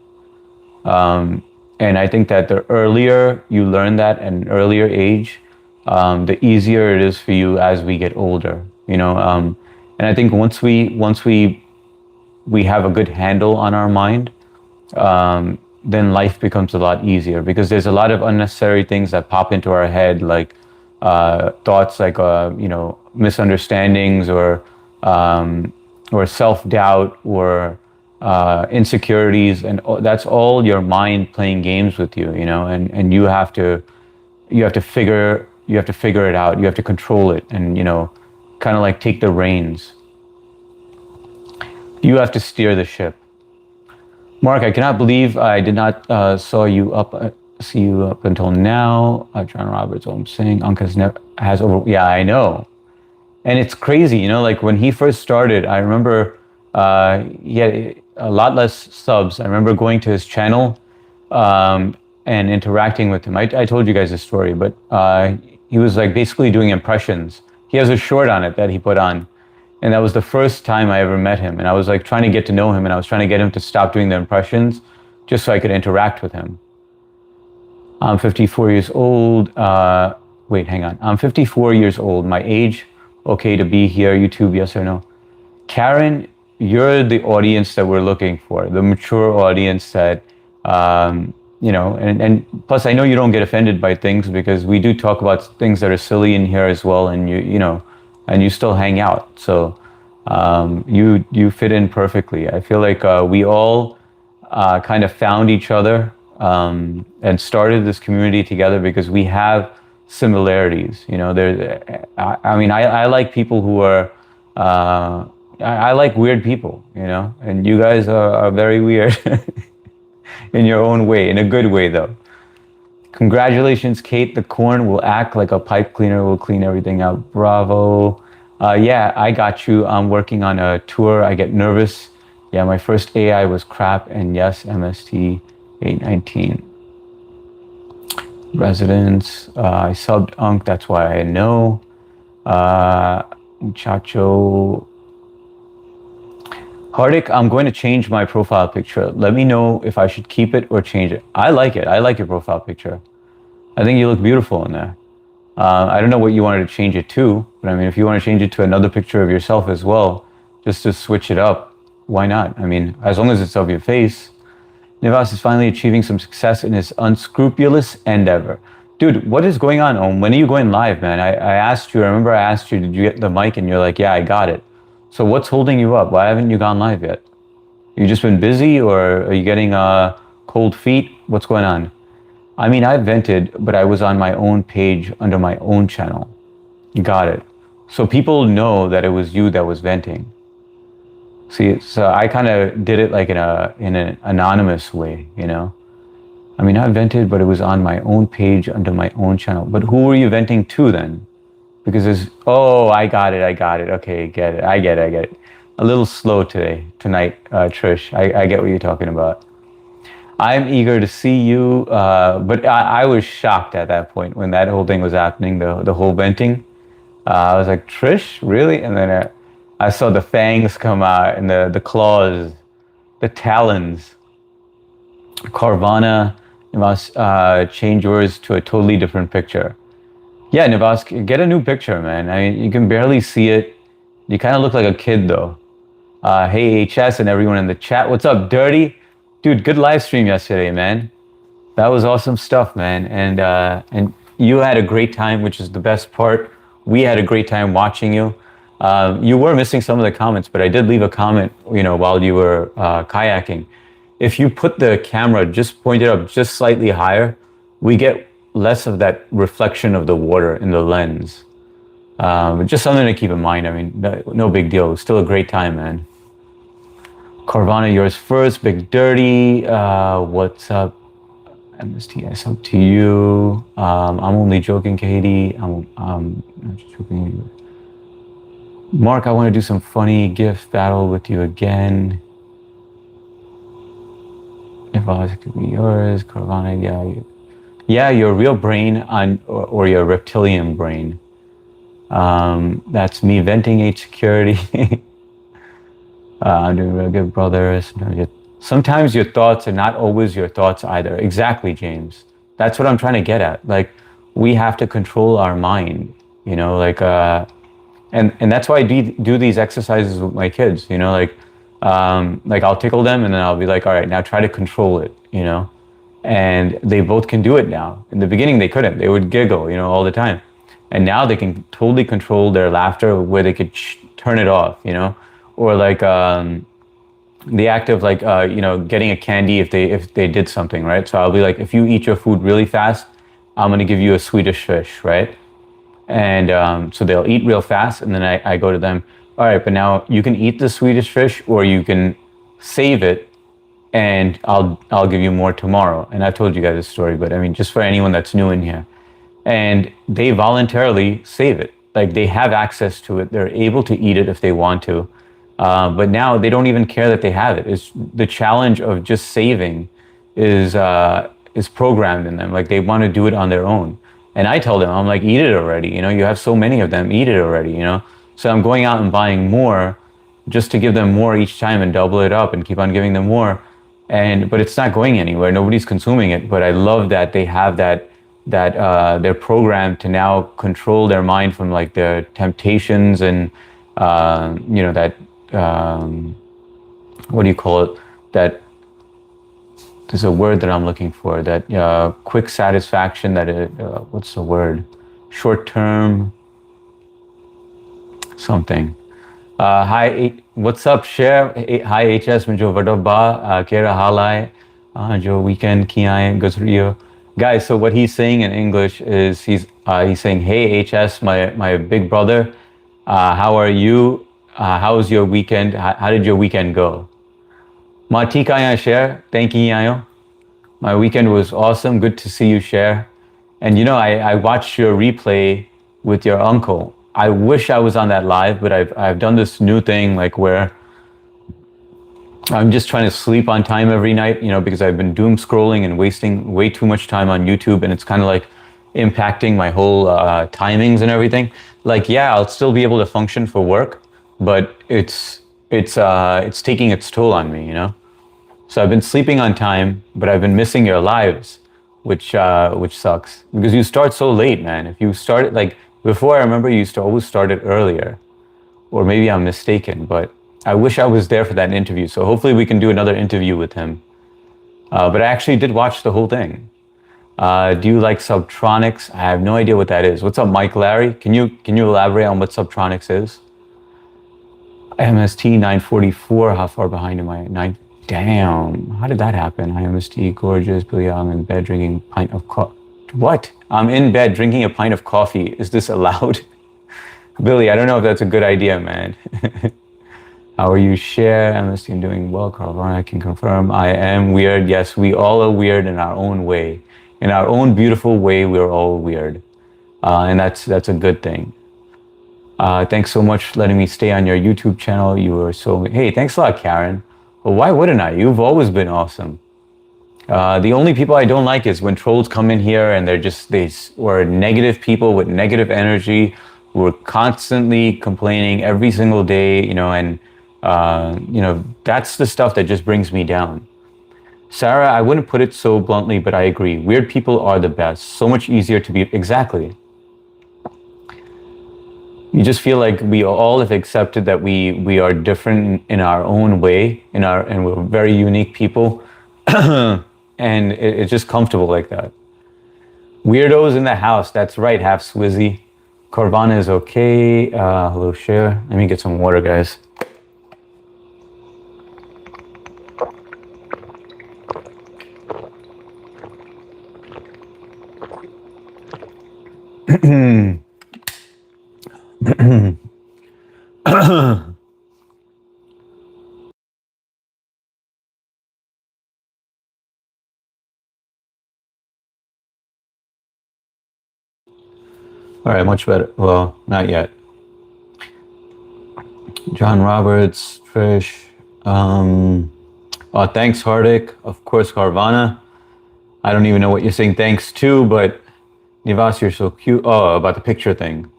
And I think that the earlier you learn that at an earlier age, the easier it is for you as we get older. And I think once we have a good handle on our mind, then life becomes a lot easier, because there's a lot of unnecessary things that pop into our head, like thoughts like misunderstandings or self-doubt or insecurities, and that's all your mind playing games with you, and you have to figure you have to figure it out. You have to control it, and kind of like take the reins. You have to steer the ship. Mark, I cannot believe I did not see you up until now. John Roberts, what I'm saying, has over. Yeah, I know. And it's crazy, like when he first started, I remember he had a lot less subs. I remember going to his channel and interacting with him. I told you guys this story, but he was like basically doing impressions. He has a short on it that he put on. And that was the first time I ever met him. And I was like trying to get to know him, and I was trying to get him to stop doing the impressions just so I could interact with him. I'm 54 years old. Wait, hang on. I'm 54 years old. My age, okay to be here. YouTube, yes or no? Karen, you're the audience that we're looking for. The mature audience that, and plus I know you don't get offended by things because we do talk about things that are silly in here as well. And and you still hang out. So you fit in perfectly. I feel like we all kind of found each other and started this community together because we have similarities. I like people who are, I like weird people, and you guys are very weird in your own way, in a good way though. Congratulations, Kate. The corn will act like a pipe cleaner, will clean everything out. Bravo. Yeah, I got you. I'm working on a tour. I get nervous. Yeah, my first AI was crap. And yes, MST 819. Residents. I subbed Unk. That's why I know. Muchacho. Hardik, I'm going to change my profile picture. Let me know if I should keep it or change it. I like it. I like your profile picture. I think you look beautiful in there. I don't know what you wanted to change it to, but I mean, if you want to change it to another picture of yourself as well, just to switch it up, why not? I mean, as long as it's of your face. Nivas is finally achieving some success in his unscrupulous endeavor. Dude, what is going on? When are you going live, man? I asked you, I remember I asked you, did you get the mic? And you're like, yeah, I got it. So what's holding you up? Why haven't you gone live yet? You just been busy, or are you getting cold feet? What's going on? I mean, I vented, but I was on my own page under my own channel. Got it. So people know that it was you that was venting. See, so I kind of did it like in an anonymous way, I mean, I vented, but it was on my own page under my own channel. But who were you venting to then? Because I got it. Okay, I get it. A little slow tonight, Trish. I get what you're talking about. I'm eager to see you, but I was shocked at that point when that whole thing was happening, the whole venting. I was like, Trish, really? And then I saw the fangs come out and the claws, the talons. Carvana, you must change yours to a totally different picture. Yeah, Nivas, get a new picture, man. I mean, you can barely see it. You kind of look like a kid, though. Hey, HS and everyone in the chat. What's up, Dirty? Dude, good live stream yesterday, man. That was awesome stuff, man. And you had a great time, which is the best part. We had a great time watching you. You were missing some of the comments, but I did leave a comment, while you were kayaking. If you put the camera, just point it up just slightly higher, we get less of that reflection of the water in the lens. Just something to keep in mind. I mean, no big deal. It was still a great time, man. Carvana, yours first. Big Dirty, what's up? MSTS, up to you. I'm only joking, Katie. I'm just joking. Mark, I want to do some funny gift battle with you again. If I could be yours, Carvana, yeah. Yeah, your real brain or your reptilian brain. That's me venting H security. I'm doing real good, brother. Sometimes your thoughts are not always your thoughts either. Exactly, James. That's what I'm trying to get at. Like, we have to control our mind, and that's why I do these exercises with my kids, like I'll tickle them and then I'll be like, all right, now try to control it, and they both can do it now. In the beginning, they couldn't. They would giggle, all the time. And now they can totally control their laughter where they could turn it off, or like the act of like, getting a candy if they did something, right? So I'll be like, if you eat your food really fast, I'm going to give you a Swedish fish, right? And so they'll eat real fast, and then I go to them, all right, but now you can eat the Swedish fish, or you can save it, and I'll give you more tomorrow. And I've told you guys this story, but I mean, just for anyone that's new in here, and they voluntarily save it. Like they have access to it, they're able to eat it if they want to. But now they don't even care that they have it. It's the challenge of just saving is programmed in them. Like they want to do it on their own. And I tell them, I'm like, eat it already. You know, you have so many of them, eat it already. You know, so I'm going out and buying more just to give them more each time and double it up and keep on giving them more. But it's not going anywhere. Nobody's consuming it. But I love that they have that they're programmed to now control their mind from like their temptations and you know that what do you call it? That there's a word that I'm looking for. That quick satisfaction. That what's the word? Short term something. Hi, what's up, Cher? Hi, HS Mujo Vadaba, Kera Halai, Jo Weekend Kiai Guzrio. Guys, so what he's saying in English is he's saying, hey, HS, my big brother, how are you? How was your weekend? How did your weekend go? Matikaya Cher, thank you. My weekend was awesome. Good to see you, Cher. And you know, I watched your replay with your uncle. I wish I was on that live, but I've done this new thing like where I'm just trying to sleep on time every night, you know, because I've been doom scrolling and wasting way too much time on YouTube, and it's kind of like impacting my whole timings and everything. Like, yeah, I'll still be able to function for work, but it's taking its toll on me, you know. So I've been sleeping on time, but I've been missing your lives, which sucks because you start so late, man. If you started like before, I remember you used to always start it earlier, or maybe I'm mistaken, but I wish I was there for that interview. So hopefully we can do another interview with him. But I actually did watch the whole thing. Do you like Subtronics? I have no idea what that is. What's up, Mike Larry? Can you elaborate on what Subtronics is? MST 944. How far behind am I? 9. Damn. How did that happen? MST gorgeous. Billy Young in bed drinking a pint of coffee. What? I'm in bed drinking a pint of coffee. Is this allowed? Billy, I don't know if that's a good idea, man. How are you, Cher? MST, I'm doing well. Carvana, I can confirm. I am weird. Yes, we all are weird in our own way. In our own beautiful way, we're all weird. And that's a good thing. Thanks so much for letting me stay on your YouTube channel. You were so... Hey, thanks a lot, Karen. Well, why wouldn't I? You've always been awesome. The only people I don't like is when trolls come in here and we're negative people with negative energy who are constantly complaining every single day, you know, and you know, that's the stuff that just brings me down. Sarah, I wouldn't put it so bluntly, but I agree. Weird people are the best. So much easier to be. Exactly. You just feel like we all have accepted that we are different in our own way, and we're very unique people, and it's just comfortable like that. Weirdos in the house. That's right. Half Swizzy. Carvana is okay. Hello, Cher. Let me get some water, guys. All right, much better. Well, not yet. John Roberts, Trish. Thanks, Hardik. Of course, Carvana. I don't even know what you're saying thanks to, but Nivas, you're so cute. Oh, about the picture thing.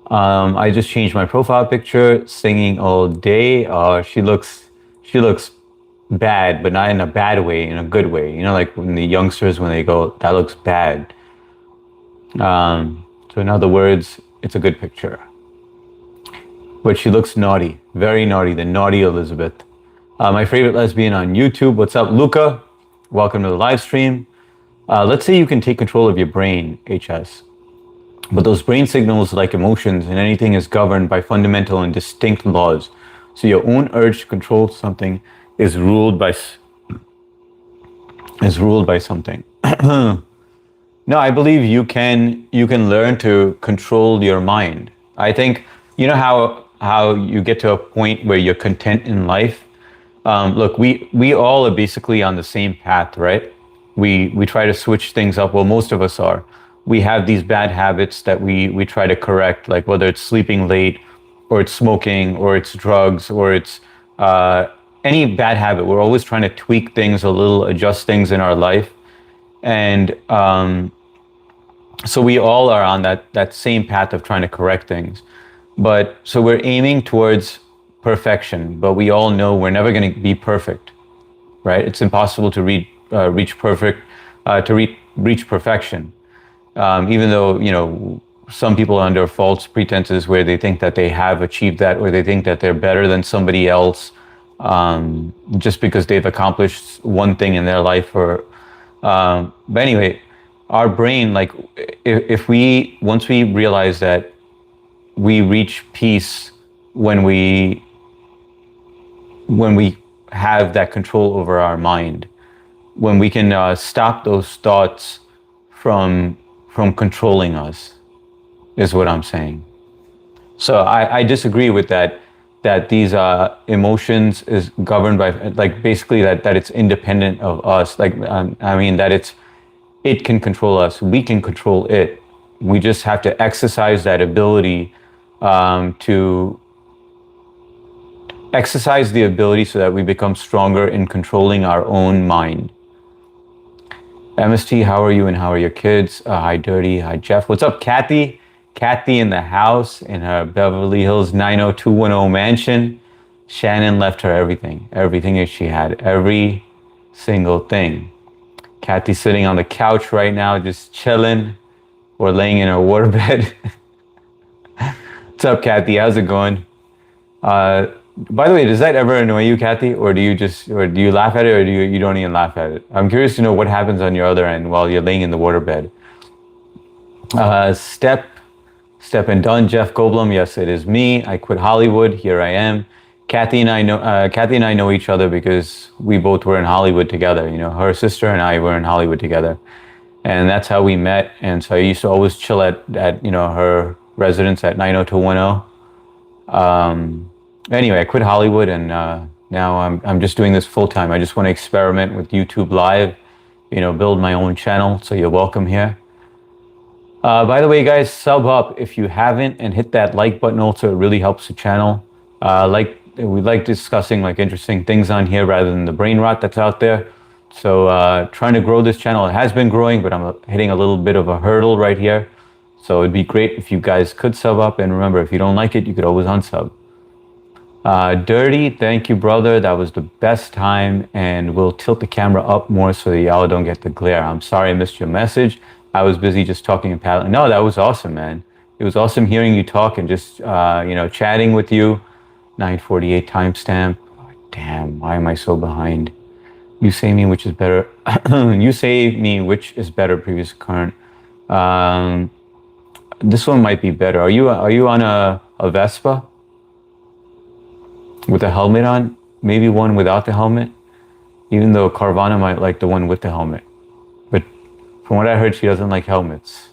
I just changed my profile picture, singing all day. She looks bad, but not in a bad way, in a good way. You know, like when the youngsters, when they go, that looks bad. So in other words, it's a good picture. But she looks naughty, very naughty, the naughty Elizabeth. My favorite lesbian on YouTube. What's up, Luca? Welcome to the live stream. Let's say you can take control of your brain, HS. But those brain signals, like emotions and anything, is governed by fundamental and distinct laws. So your own urge to control something is ruled by something. No, I believe you can learn to control your mind. I think you know how you get to a point where you're content in life. Look, we all are basically on the same path, right? We try to switch things up. Well, most of us are. We have these bad habits that we try to correct, like whether it's sleeping late, or it's smoking, or it's drugs, or it's uh, any bad habit. We're always trying to tweak things a little, adjust things in our life, and so we all are on that same path of trying to correct things. But so we're aiming towards perfection, but we all know we're never going to be perfect, right? It's impossible to reach perfect, reach perfection. Even though some people are under false pretenses where they think that they have achieved that, or they think that they're better than somebody else, just because they've accomplished one thing in their life. Or but anyway, our brain, like, if we once we realize that we reach peace when we have that control over our mind, when we can stop those thoughts from controlling us, is what I'm saying. So I disagree with that, that these emotions is governed by, like, basically that it's independent of us. Like, I mean that it can control us, we can control it. We just have to exercise that ability, to exercise the ability so that we become stronger in controlling our own mind. MST, how are you and how are your kids? Hi, Dirty. Hi, Jeff. What's up, Kathy? Kathy in the house in her Beverly Hills 90210 mansion. Shannon left her everything that she had, every single thing. Kathy's sitting on the couch right now, just chilling, or laying in her waterbed. What's up, Kathy? How's it going? By the way, does that ever annoy you, Kathy, or do you laugh at it, or you don't even laugh at it? I'm curious to know what happens on your other end while you're laying in the waterbed. Step and done. Jeff Goldblum. Yes, it is me. I quit Hollywood. Here I am. Kathy and I know each other because we both were in Hollywood together. Her sister and I were in Hollywood together, and that's how we met. And so I used to always chill at her residence at 90210. Anyway, I quit Hollywood, and now I'm just doing this full time. I just want to experiment with YouTube Live, build my own channel. So you're welcome here. By the way, guys, sub up if you haven't, and hit that like button also. It really helps the channel. We like discussing like interesting things on here rather than the brain rot that's out there. So trying to grow this channel. It has been growing, but I'm hitting a little bit of a hurdle right here. So it'd be great if you guys could sub up. And remember, if you don't like it, you could always unsub. Dirty, thank you, brother. That was the best time, and we'll tilt the camera up more so that y'all don't get the glare. I'm sorry I missed your message. I was busy just talking and paddling. No, that was awesome, man. It was awesome hearing you talk and just chatting with you. 9:48 timestamp. Oh, damn, why am I so behind? You say me which is better. You say me which is better, previous, current. This one might be better. Are you on a Vespa with a helmet on? Maybe one without the helmet, even though Carvana might like the one with the helmet. But from what I heard, she doesn't like helmets.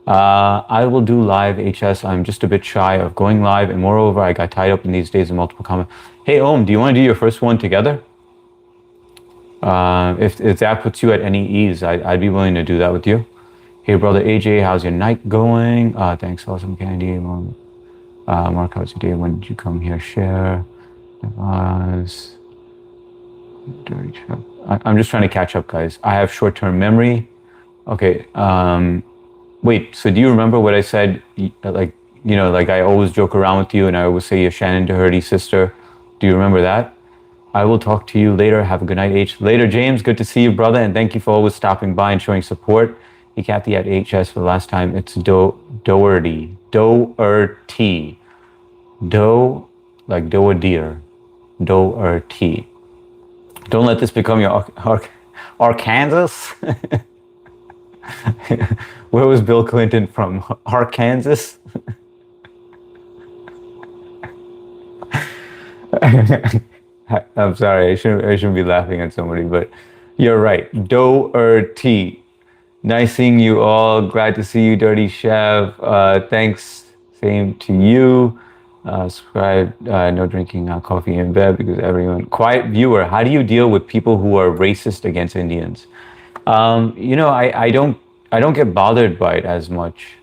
I will do live HS. I'm just a bit shy of going live, and moreover, I got tied up in these days in multiple comments. Hey, Om, do you want to do your first one together? If that puts you at any ease, I'd be willing to do that with you. Hey, brother AJ, how's your night going? Thanks, awesome candy. Mark, how's your day? When did you come here? Share. Dirty Chuck. I'm just trying to catch up, guys. I have short-term memory. Okay. Wait. So do you remember what I said? Like I always joke around with you, and I always say you're Shannon Doherty's sister. Do you remember that? I will talk to you later. Have a good night, H. Later, James. Good to see you, brother, and thank you for always stopping by and showing support. He Kathy at HS for the last time. It's Doherty. Doherty. Like doe a deer. Doherty. Don't let this become your Arkansas. Where was Bill Clinton from? Arkansas? I'm sorry, I shouldn't be laughing at somebody, but you're right. Doherty. Nice seeing you all. Glad to see you, Dirty Chef. Thanks. Same to you. Subscribe. No drinking coffee in bed because everyone. Quiet viewer. How do you deal with people who are racist against Indians? I don't get bothered by it as much.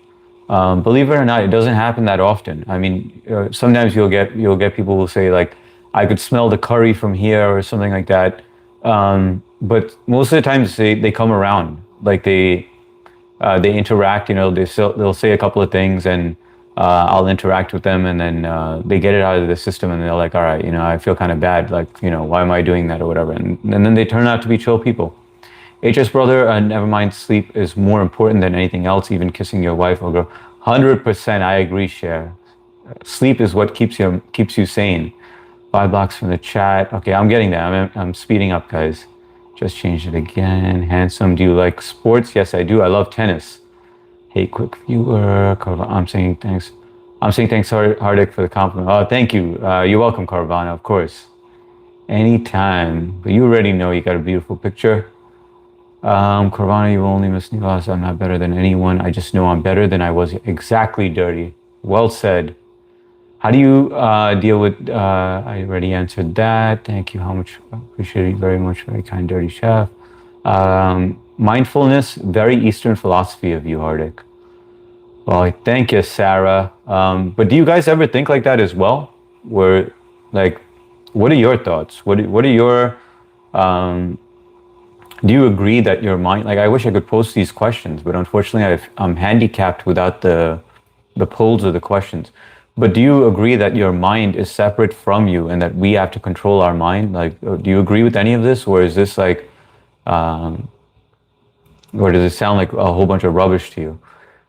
Believe it or not, it doesn't happen that often. I mean, sometimes you'll get people who say like, "I could smell the curry from here" or something like that. But most of the times they come around, like they interact. They'll say a couple of things, and I'll interact with them, and then they get it out of the system, and they're like, "All right, I feel kind of bad. Like, why am I doing that or whatever?" And then they turn out to be chill people. HS brother, never mind. Sleep is more important than anything else, even kissing your wife or girl. 100%, I agree. Share. Sleep is what keeps you sane. 5 blocks from the chat. Okay, I'm getting there. I'm speeding up, guys. Just changed it again. Handsome. Do you like sports? Yes, I do. I love tennis. Hey, quick viewer. I'm saying thanks. Hardik, for the compliment. Oh, thank you. You're welcome, Carvana, of course. Anytime. But you already know you got a beautiful picture. Carvana, you only miss Nivas. I'm not better than anyone. I just know I'm better than I was. Exactly, Dirty. Well said. How do you deal with? I already answered that. Thank you. How much? Appreciate it very much. Very kind, Dirty Chef. Mindfulness, very Eastern philosophy of you, Hardik. Well, thank you, Sarah. But do you guys ever think like that as well? Where, like, what are your thoughts? What are your do you agree that your mind, like, I wish I could post these questions, but unfortunately I'm handicapped without the polls or the questions. But do you agree that your mind is separate from you and that we have to control our mind? Like, do you agree with any of this, or is this like, or does it sound like a whole bunch of rubbish to you?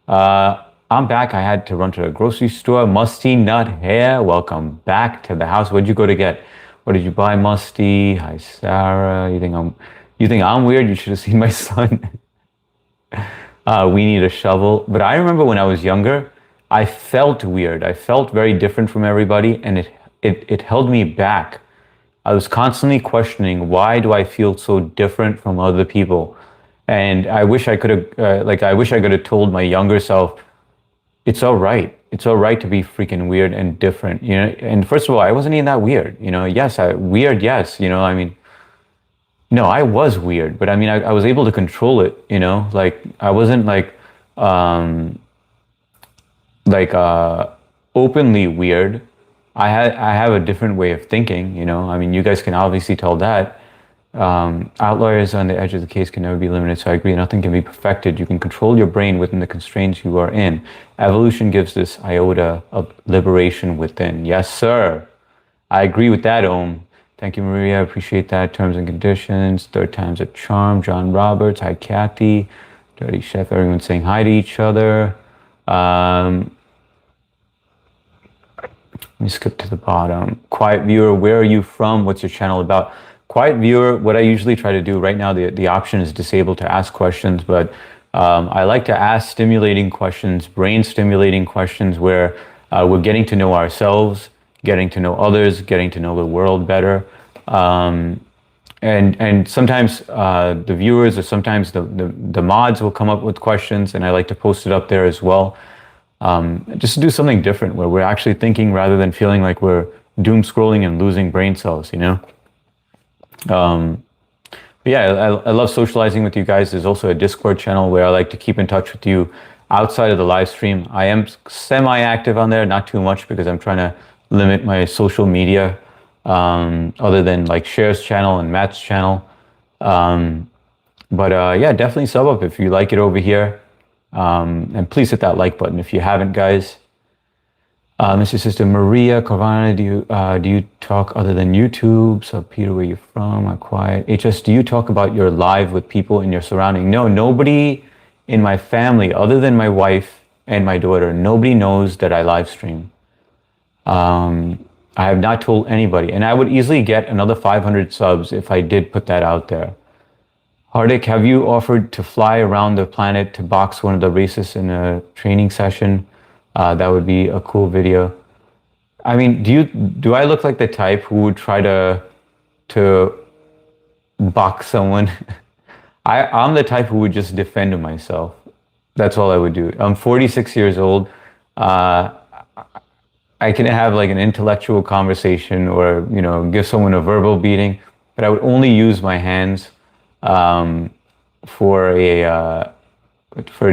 I'm back. I had to run to the grocery store. Musty Nut Hair, welcome back to the house. What'd you go to get? What did you buy, Musty? Hi, Sarah. You think I'm weird? You should have seen my son. We need a shovel. But I remember when I was younger, I felt weird. I felt very different from everybody, and it held me back. I was constantly questioning, why do I feel so different from other people? And I wish I could have, I wish I could have told my younger self, it's all right. It's all right to be freaking weird and different, And first of all, I wasn't even that weird, Yes, weird, yes, I mean, no, I was weird, but I mean, I was able to control it, Like, I wasn't openly weird. I have a different way of thinking, I mean, you guys can obviously tell that. Outliers on the edge of the case can never be limited, so I agree, nothing can be perfected. You can control your brain within the constraints you are in. Evolution gives this iota of liberation within. Yes, sir. I agree with that, Om. Thank you, Maria. I appreciate that. Terms and conditions. Third time's a charm. John Roberts. Hi, Kathy. Dirty Chef. Everyone saying hi to each other. Let me skip to the bottom. Quiet viewer, where are you from? What's your channel about? Quiet viewer, what I usually try to do right now, the option is disabled to ask questions, but I like to ask stimulating questions, brain stimulating questions where we're getting to know ourselves, getting to know others, getting to know the world better. And sometimes the viewers or sometimes the mods will come up with questions, and I like to post it up there as well. Just to do something different where we're actually thinking rather than feeling like we're doom scrolling and losing brain cells, But yeah, I love socializing with you guys. There's also a Discord channel where I like to keep in touch with you outside of the live stream. I am semi-active on there, not too much because I'm trying to limit my social media, other than like Cher's channel and Matt's channel. But yeah, definitely sub up if you like it over here. And please hit that like button if you haven't, guys. Mr. Sister Maria Carvana, do you talk other than YouTube? So Peter, where you from? I'm quiet. HS, do you talk about your live with people in your surrounding? No, nobody in my family other than my wife and my daughter. Nobody knows that I live stream. I have not told anybody, and I would easily get another 500 subs if I did put that out there. Hardik, have you offered to fly around the planet to box one of the racists in a training session? That would be a cool video. I mean, do I look like the type who would try to box someone? I'm the type who would just defend myself. That's all I would do. I'm 46 years old. Uh, I can have like an intellectual conversation or, give someone a verbal beating, but I would only use my hands um, for a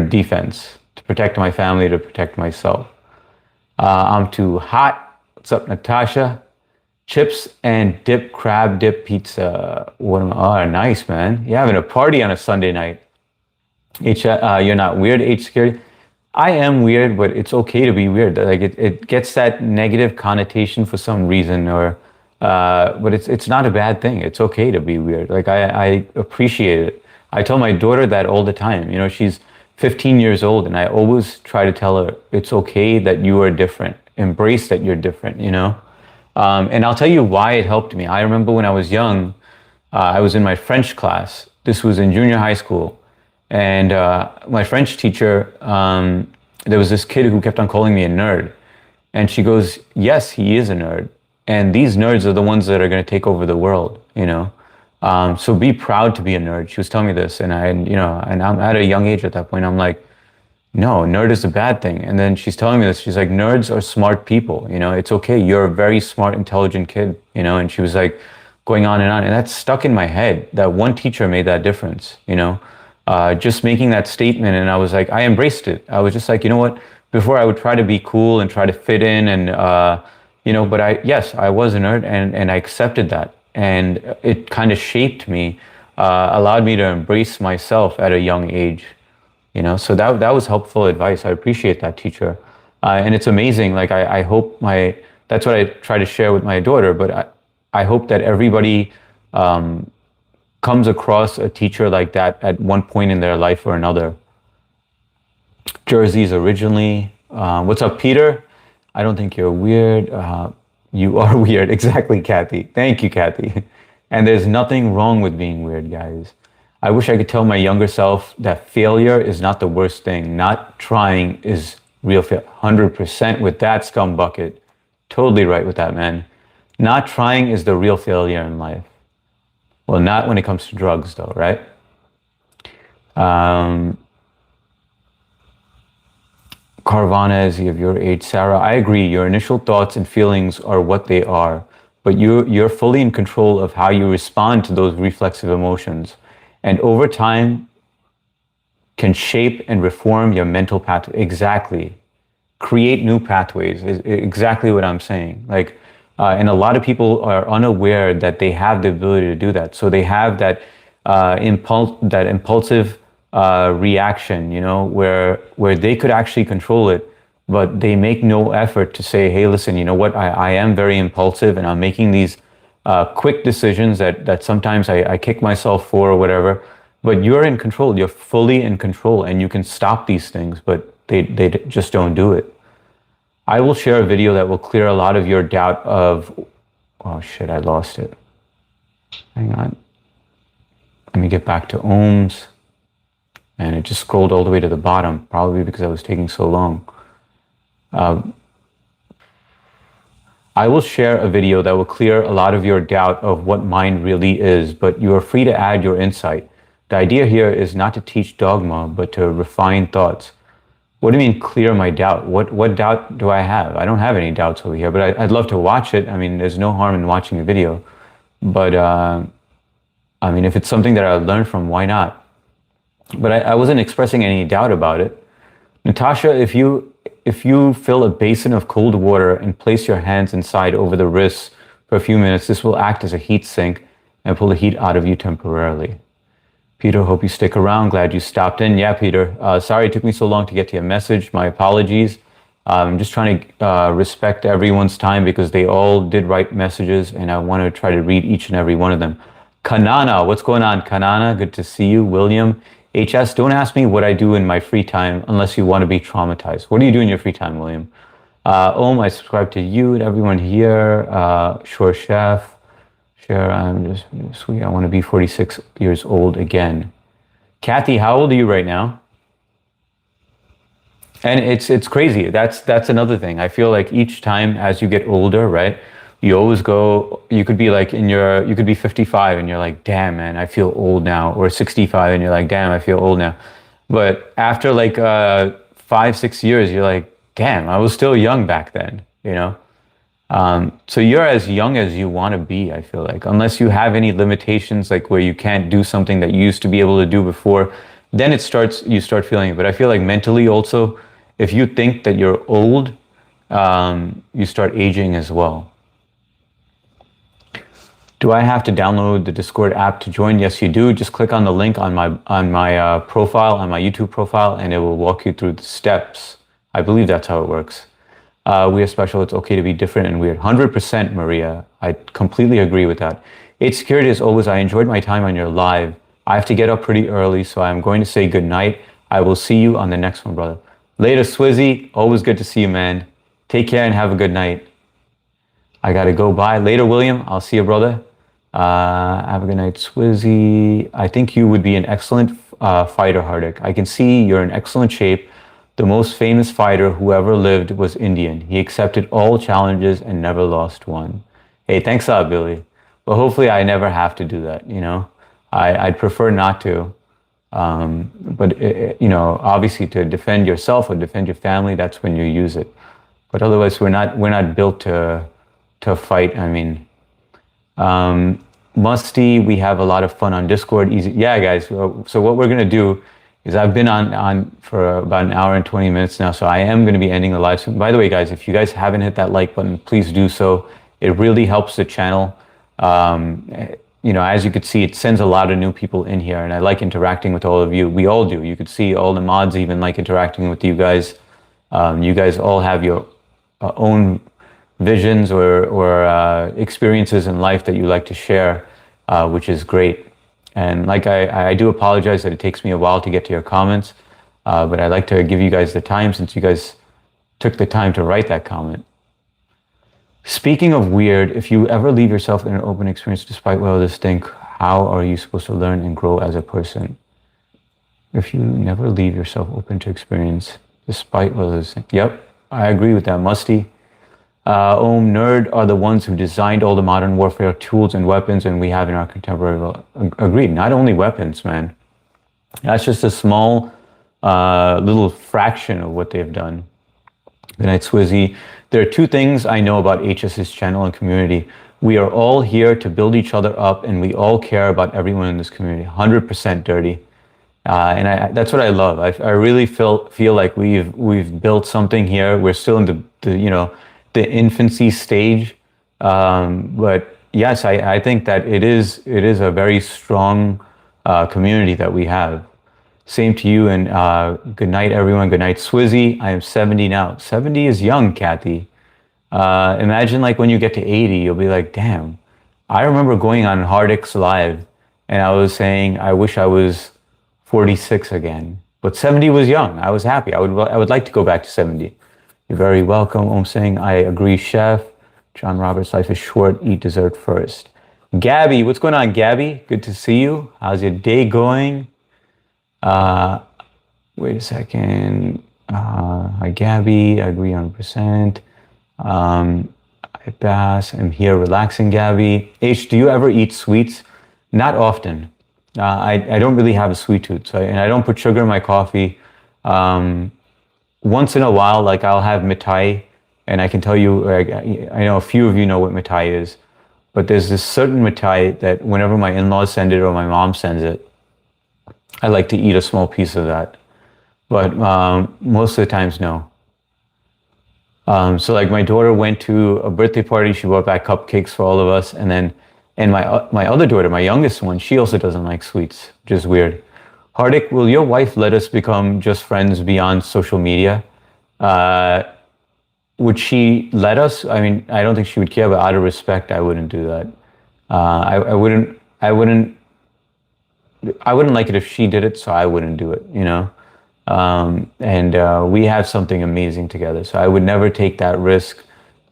defense, to protect my family, to protect myself. I'm too hot. What's up, Natasha? Chips and dip, crab dip pizza. Oh, nice, man. You're having a party on a Sunday night. You're not weird, H security. I am weird, but it's okay to be weird. Like it gets that negative connotation for some reason, but it's not a bad thing. It's okay to be weird. Like I appreciate it. I tell my daughter that all the time. She's 15 years old, and I always try to tell her it's okay that you are different. Embrace that you're different. And I'll tell you why it helped me. I remember when I was young, I was in my French class. This was in junior high school. And my French teacher, there was this kid who kept on calling me a nerd. And she goes, yes, he is a nerd. And these nerds are the ones that are going to take over the world. So be proud to be a nerd. She was telling me this. And and I'm at a young age at that point. I'm like, no, nerd is a bad thing. And then she's telling me this. She's like, nerds are smart people. It's okay. You're a very smart, intelligent kid. And she was like going on. And that stuck in my head. That one teacher made that difference, just making that statement. And I was like, I embraced it. I was just like, you know what? Before I would try to be cool and try to fit in and, but I was a nerd and I accepted that. And it kind of shaped me, allowed me to embrace myself at a young age. So that was helpful advice. I appreciate that, teacher. And it's amazing. Like, I hope that's what I try to share with my daughter, but I hope that everybody comes across a teacher like that at one point in their life or another. Jerseys originally. What's up, Peter? I don't think you're weird. You are weird. Exactly, Kathy. Thank you, Kathy. And there's nothing wrong with being weird, guys. I wish I could tell my younger self that failure is not the worst thing. Not trying is real failure. 100% with that, scumbucket. Totally right with that, man. Not trying is the real failure in life. Well, not when it comes to drugs, though, right? Carvana is of your age. Sarah, I agree. Your initial thoughts and feelings are what they are, but you're fully in control of how you respond to those reflexive emotions. And over time, can shape and reform your mental path. Exactly. Create new pathways is exactly what I'm saying. Like, and a lot of people are unaware that they have the ability to do that. So they have that impulsive reaction, where they could actually control it, but they make no effort to say, hey, listen, you know what? I am very impulsive and I'm making these quick decisions that sometimes I kick myself for or whatever, but you're in control. You're fully in control and you can stop these things, but they just don't do it. I will share a video that will clear a lot of your doubt of, oh shit, I lost it. Hang on. Let me get back to ohms. And it just scrolled all the way to the bottom, probably because I was taking so long. I will share a video that will clear a lot of your doubt of what mind really is, but you are free to add your insight. The idea here is not to teach dogma, but to refine thoughts. What do you mean clear my doubt? What doubt do I have? I don't have any doubts over here, but I'd love to watch it. I mean, there's no harm in watching the video. But I mean, if it's something that I learned from, why not? But I wasn't expressing any doubt about it. Natasha, if you fill a basin of cold water and place your hands inside over the wrists for a few minutes, this will act as a heat sink and pull the heat out of you temporarily. Peter, hope you stick around. Glad you stopped in. Yeah, Peter. Sorry it took me so long to get to your message. My apologies. I'm just trying to respect everyone's time because they all did write messages and I want to try to read each and every one of them. Kanana, what's going on, Kanana? Good to see you. William, HS, don't ask me what I do in my free time unless you want to be traumatized. What do you do in your free time, William? Om, I subscribe to you and everyone here. Sure Chef. Share, I'm just sweet. I want to be 46 years old again. Kathy, how old are you right now? And it's crazy. That's another thing. I feel like each time as you get older, right? You always go, you could be like you could be 55 and you're like, damn, man, I feel old now. Or 65 and you're like, damn, I feel old now. But after like 5, 6 years, you're like, damn, I was still young back then, you know? So you're as young as you want to be, I feel like, unless you have any limitations, like where you can't do something that you used to be able to do before, then you start feeling it. But I feel like mentally also, if you think that you're old, you start aging as well. Do I have to download the Discord app to join? Yes, you do. Just click on the link on my profile, on my YouTube profile, and it will walk you through the steps. I believe that's how it works. We are special. It's okay to be different and weird. 100%, Maria. I completely agree with that. It's security as always. I enjoyed my time on your live. I have to get up pretty early, so I'm going to say good night. I will see you on the next one, brother. Later, Swizzy. Always good to see you, man. Take care and have a good night. I gotta go. Bye. Later, William. I'll see you, brother. Have a good night, Swizzy. I think you would be an excellent fighter, Hardik. I can see you're in excellent shape. The most famous fighter who ever lived was Indian. He accepted all challenges and never lost one. Hey, thanks a lot, Billy. But hopefully I never have to do that, you know? I'd prefer not to. But, you know, obviously to defend yourself or defend your family, that's when you use it. But otherwise, we're not built to fight. I mean, Musty, we have a lot of fun on Discord. Easy, yeah, guys. So what we're gonna do is I've been on for about an hour and 20 minutes now, so I am going to be ending the live soon. By the way, guys, if you guys haven't hit that like button, please do so. It really helps the channel. You know, as you could see, it sends a lot of new people in here, and I like interacting with all of you. We all do. You could see all the mods even like interacting with you guys. You guys all have your own visions or experiences in life that you like to share, which is great. And like I do apologize that it takes me a while to get to your comments, but I'd like to give you guys the time since you guys took the time to write that comment. Speaking of weird, if you ever leave yourself in an open experience despite what others think, how are you supposed to learn and grow as a person? If you never leave yourself open to experience despite what others think. Yep, I agree with that, Musty. Nerd are the ones who designed all the modern warfare tools and weapons, and we have in our contemporary world. Agreed. Not only weapons, man. That's just a small little fraction of what they've done. Good night, Swizzy. There are two things I know about HS's channel and community. We are all here to build each other up, and we all care about everyone in this community. 100% dirty. And that's what I love. I really feel like we've built something here. We're still in the infancy stage, but yes, I think that it is a very strong community that we have. Same to you, and good night, everyone. Good night, Swizzy. I am 70 now. 70 is young, Kathy. Imagine like when you get to 80, you'll be like, damn. I remember going on Hardik's live, and I was saying, I wish I was 46 again. But 70 was young. I was happy. I would like to go back to 70. You're very welcome. I'm saying I agree, Chef. John Roberts, life is short. Eat dessert first. Gabby, what's going on, Gabby? Good to see you. How's your day going? Wait a second. Hi, Gabby. I agree 100%. Hi, Bass. I'm here relaxing, Gabby. H, do you ever eat sweets? Not often. I don't really have a sweet tooth, and I don't put sugar in my coffee. Once in a while, like I'll have mithai, and I can tell you, I know a few of you know what mithai is, but there's this certain mithai that whenever my in-laws send it or my mom sends it, I like to eat a small piece of that. But most of the times, no. So like my daughter went to a birthday party, she brought back cupcakes for all of us, and my other daughter, my youngest one, she also doesn't like sweets, which is weird. Hardik, will your wife let us become just friends beyond social media? Would she let us? I mean, I don't think she would care, but out of respect, I wouldn't do that. I wouldn't like it if she did it, so I wouldn't do it, you know? We have something amazing together, so I would never take that risk,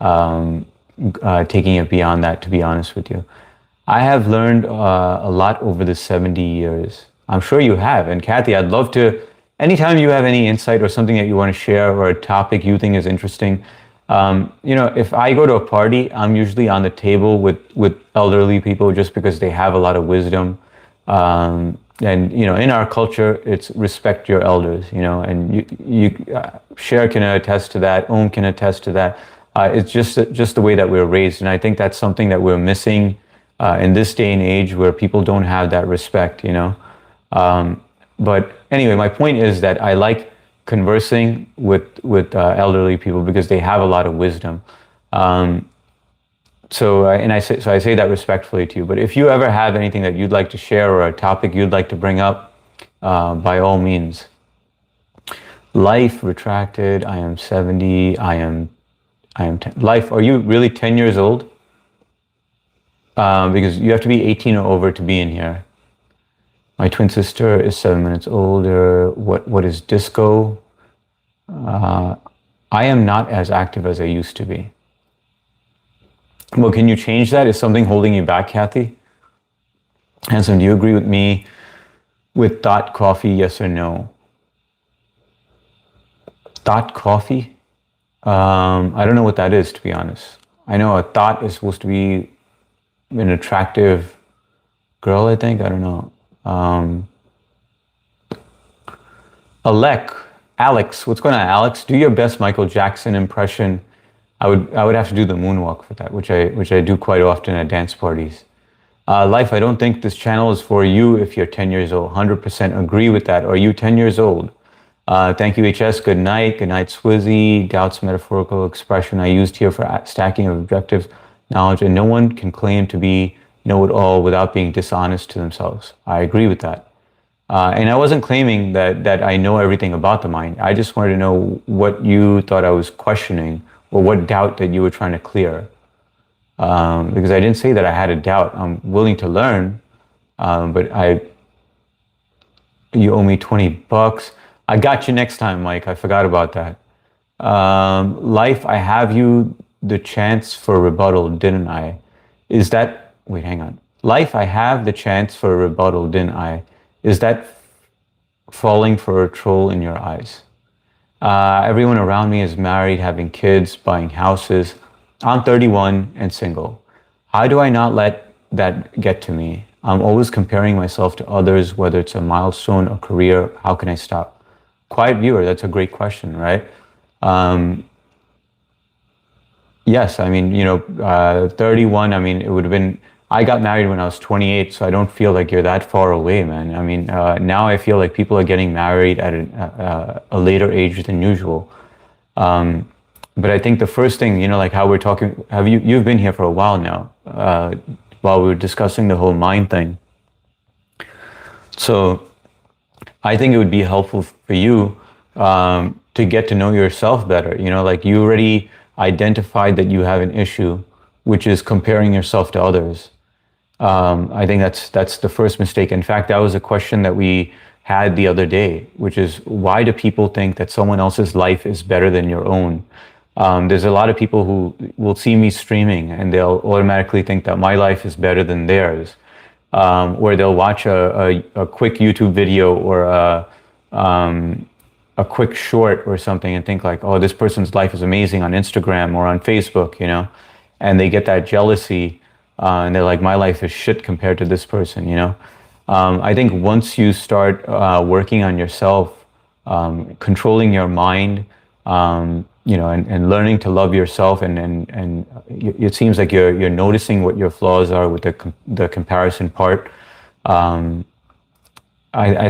taking it beyond that, to be honest with you. I have learned a lot over the 70 years. I'm sure you have. And Kathy, I'd love to, anytime you have any insight or something that you want to share or a topic you think is interesting, If I go to a party, I'm usually on the table with elderly people just because they have a lot of wisdom. And in our culture, it's respect your elders. And Cher can attest to that. Om can attest to that. It's just the way that we're raised, and I think that's something that we're missing in this day and age, where people don't have that respect. But anyway, my point is that I like conversing with elderly people because they have a lot of wisdom. I say that respectfully to you. But if you ever have anything that you'd like to share or a topic you'd like to bring up, by all means. Life retracted. I am 70. I am 10. Life, are you really 10 years old? Because you have to be 18 or over to be in here. My twin sister is 7 minutes older. What is disco? I am not as active as I used to be. Well, can you change that? Is something holding you back, Kathy? Handsome, do you agree with me with Thought Coffee, yes or no? Thought Coffee? I don't know what that is, to be honest. I know a thought is supposed to be an attractive girl, I think. I don't know. Alex, what's going on, Alex? Do your best Michael Jackson impression. I would have to do the moonwalk for that, which I do quite often at dance parties. Life, I don't think this channel is for you if you're 10 years old. 100% agree with that. Are you 10 years old? Thank you, HS. Good night. Good night, Swizzy. Doubts metaphorical expression I used here for stacking of objective knowledge, and no one can claim to be know-it-all without being dishonest to themselves. I agree with that. And I wasn't claiming that I know everything about the mind. I just wanted to know what you thought I was questioning, or what doubt that you were trying to clear. Because I didn't say that I had a doubt. I'm willing to learn, but you owe me $20. I got you next time, Mike. I forgot about that. Life, I have you the chance for rebuttal, didn't I? Wait, hang on. Life, I have the chance for rebuttal, didn't I? Is that falling for a troll in your eyes? Everyone around me is married, having kids, buying houses. I'm 31 and single. How do I not let that get to me? I'm always comparing myself to others, whether it's a milestone or career. How can I stop? Quiet viewer, that's a great question, right? Yes, I mean, 31, I mean, it would have been, I got married when I was 28, so I don't feel like you're that far away, man. I mean, now I feel like people are getting married at a later age than usual. But I think the first thing, like how we're talking, you've been here for a while now, while we were discussing the whole mind thing. So I think it would be helpful for you to get to know yourself better. Like you already identified that you have an issue, which is comparing yourself to others. I think that's the first mistake. In fact, that was a question that we had the other day, which is, why do people think that someone else's life is better than your own? There's a lot of people who will see me streaming and they'll automatically think that my life is better than theirs. Or they'll watch a quick YouTube video or a quick short or something and think like, oh, this person's life is amazing on Instagram or on Facebook, and they get that jealousy. And they're like, my life is shit compared to this person, I think once you start working on yourself, controlling your mind, and learning to love yourself, and it seems like you're noticing what your flaws are with the comparison part. I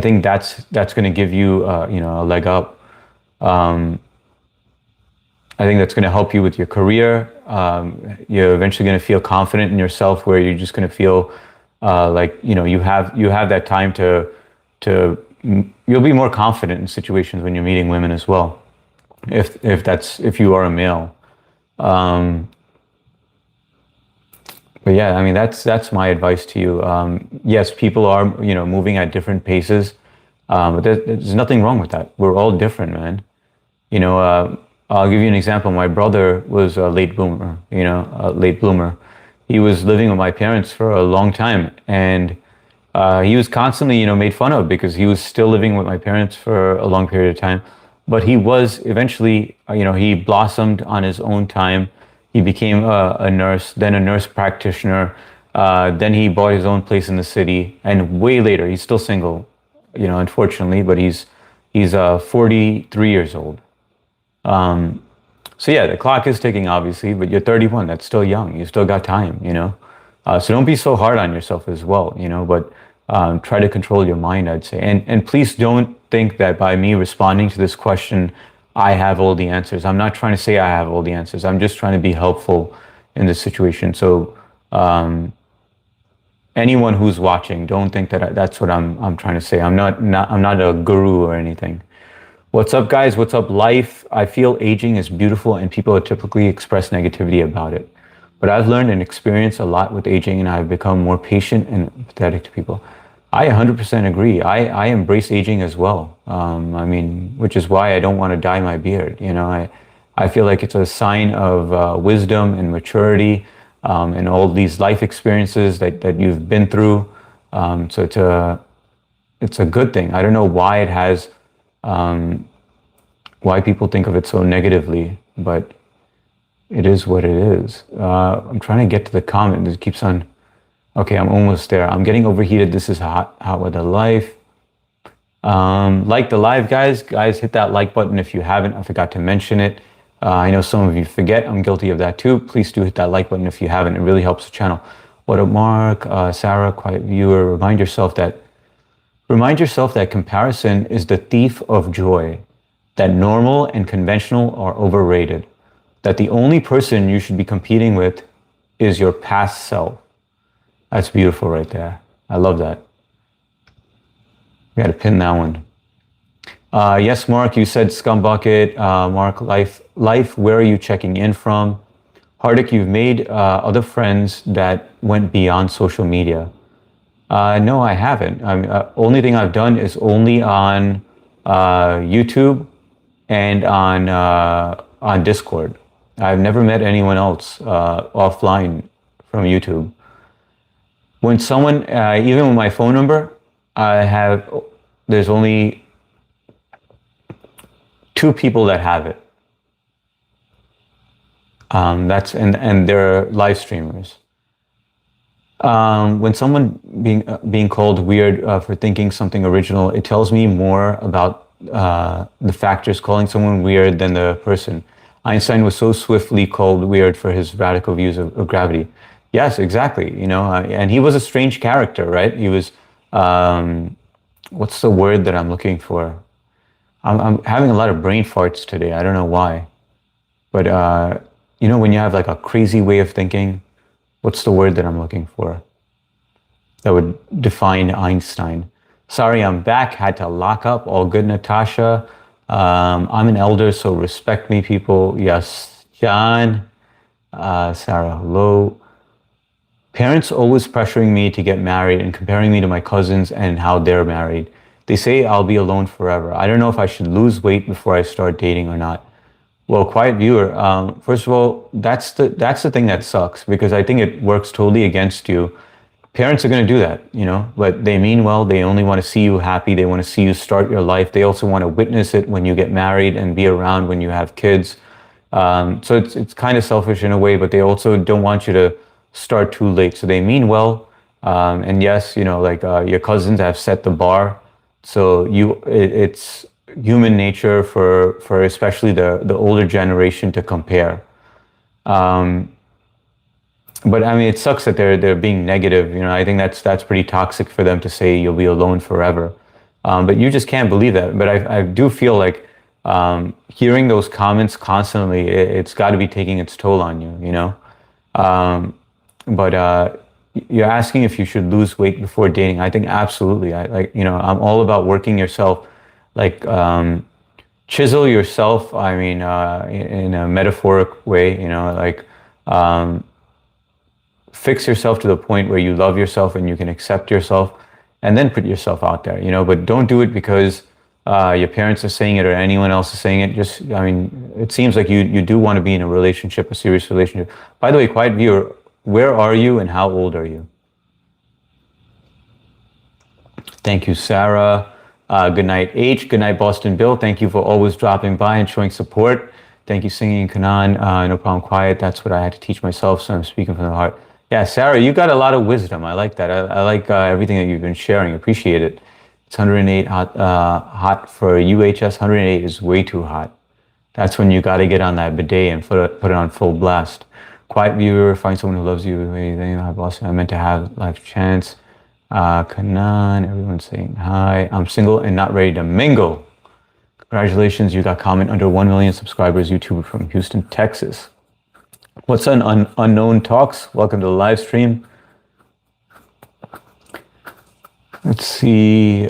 think that's going to give you a leg up. I think that's going to help you with your career. You're eventually going to feel confident in yourself, where you're just going to feel like you have that time to you'll be more confident in situations when you're meeting women as well, if you are a male. But yeah, I mean that's my advice to you. Yes, people are moving at different paces, but there's nothing wrong with that. We're all different, man. I'll give you an example. My brother was a late bloomer, He was living with my parents for a long time, and he was constantly, made fun of because he was still living with my parents for a long period of time. But he was eventually he blossomed on his own time. He became a nurse, then a nurse practitioner. Then he bought his own place in the city, and way later, he's still single, unfortunately, but he's 43 years old. So yeah, the clock is ticking, obviously, but you're 31. That's still young. You still got time. So don't be so hard on yourself as well. But try to control your mind, I'd say. And please don't think that by me responding to this question, I have all the answers. I'm not trying to say I have all the answers. I'm just trying to be helpful in this situation. So anyone who's watching, don't think that that's what I'm trying to say. I'm not a guru or anything. What's up, guys? What's up, life? I feel aging is beautiful and people typically express negativity about it. But I've learned and experienced a lot with aging, and I've become more patient and empathetic to people. I 100% agree. I embrace aging as well. Which is why I don't want to dye my beard. I feel like it's a sign of wisdom and maturity, and all these life experiences that you've been through. So it's a good thing. I don't know why it has, why people think of it so negatively, but it is what it is. I'm trying to get to the comment. It keeps on. Okay, I'm almost there. I'm getting overheated. This is hot with the life. Like the live, guys. Guys, hit that like button if you haven't. I forgot to mention it. I know some of you forget. I'm guilty of that too. Please do hit that like button if you haven't. It really helps the channel. What up, Mark? Sarah, quiet viewer. Remind yourself that comparison is the thief of joy. That normal and conventional are overrated. That the only person you should be competing with is your past self. That's beautiful right there. I love that. We got to pin that one. Yes, Mark, you said Scumbucket. Mark, life, where are you checking in from? Hardik, you've made other friends that went beyond social media. No, I haven't. Only thing I've done is only on YouTube and on Discord. I've never met anyone else offline from YouTube. When someone, even with my phone number, there's only 2 people that have it. And they're live streamers. When someone being called weird for thinking something original, it tells me more about the factors calling someone weird than the person. Einstein was so swiftly called weird for his radical views of gravity. Yes, exactly. And he was a strange character, right? He was, what's the word that I'm looking for? I'm having a lot of brain farts today. I don't know why. But, when you have like a crazy way of thinking, what's the word that I'm looking for that would define Einstein? Sorry, I'm back. Had to lock up. All good, Natasha. I'm an elder, so respect me, people. Yes, John. Sarah, hello. Parents always pressuring me to get married and comparing me to my cousins and how they're married. They say I'll be alone forever. I don't know if I should lose weight before I start dating or not. Well, quiet viewer, first of all, that's the thing that sucks, because I think it works totally against you. Parents are going to do that, but they mean well. They only want to see you happy. They want to see you start your life. They also want to witness it when you get married and be around when you have kids. So it's kind of selfish in a way, but they also don't want you to start too late. So they mean well. And yes, your cousins have set the bar. So it's human nature for especially the older generation to compare. But it sucks that they're being negative. I think that's pretty toxic for them to say you'll be alone forever. But you just can't believe that. But I do feel like hearing those comments constantly, it's got to be taking its toll on you. But you're asking if you should lose weight before dating. I think absolutely. I'm all about working yourself, chisel yourself. In a metaphoric way. Fix yourself to the point where you love yourself and you can accept yourself, and then put yourself out there. But don't do it because your parents are saying it or anyone else is saying it. It seems like you do want to be in a relationship, a serious relationship. By the way, quiet viewer, where are you and how old are you? Thank you, Sarah. Good night, H. Good night, Boston Bill. Thank you for always dropping by and showing support. Thank you, singing Kanan. No problem, quiet. That's what I had to teach myself, so I'm speaking from the heart. Yeah, Sarah, you got a lot of wisdom. I like that. I like everything that you've been sharing. Appreciate it. It's 108 hot, hot for UHS. 108 is way too hot. That's when you got to get on that bidet and put it on full blast. Quiet viewer, find someone who loves you. I've lost. I meant to have life chance. Kanan, everyone's saying hi. I'm single and not ready to mingle. Congratulations, you got comment under 1 million subscribers. YouTuber from Houston, Texas. What's an unknown talks? Welcome to the live stream. Let's see.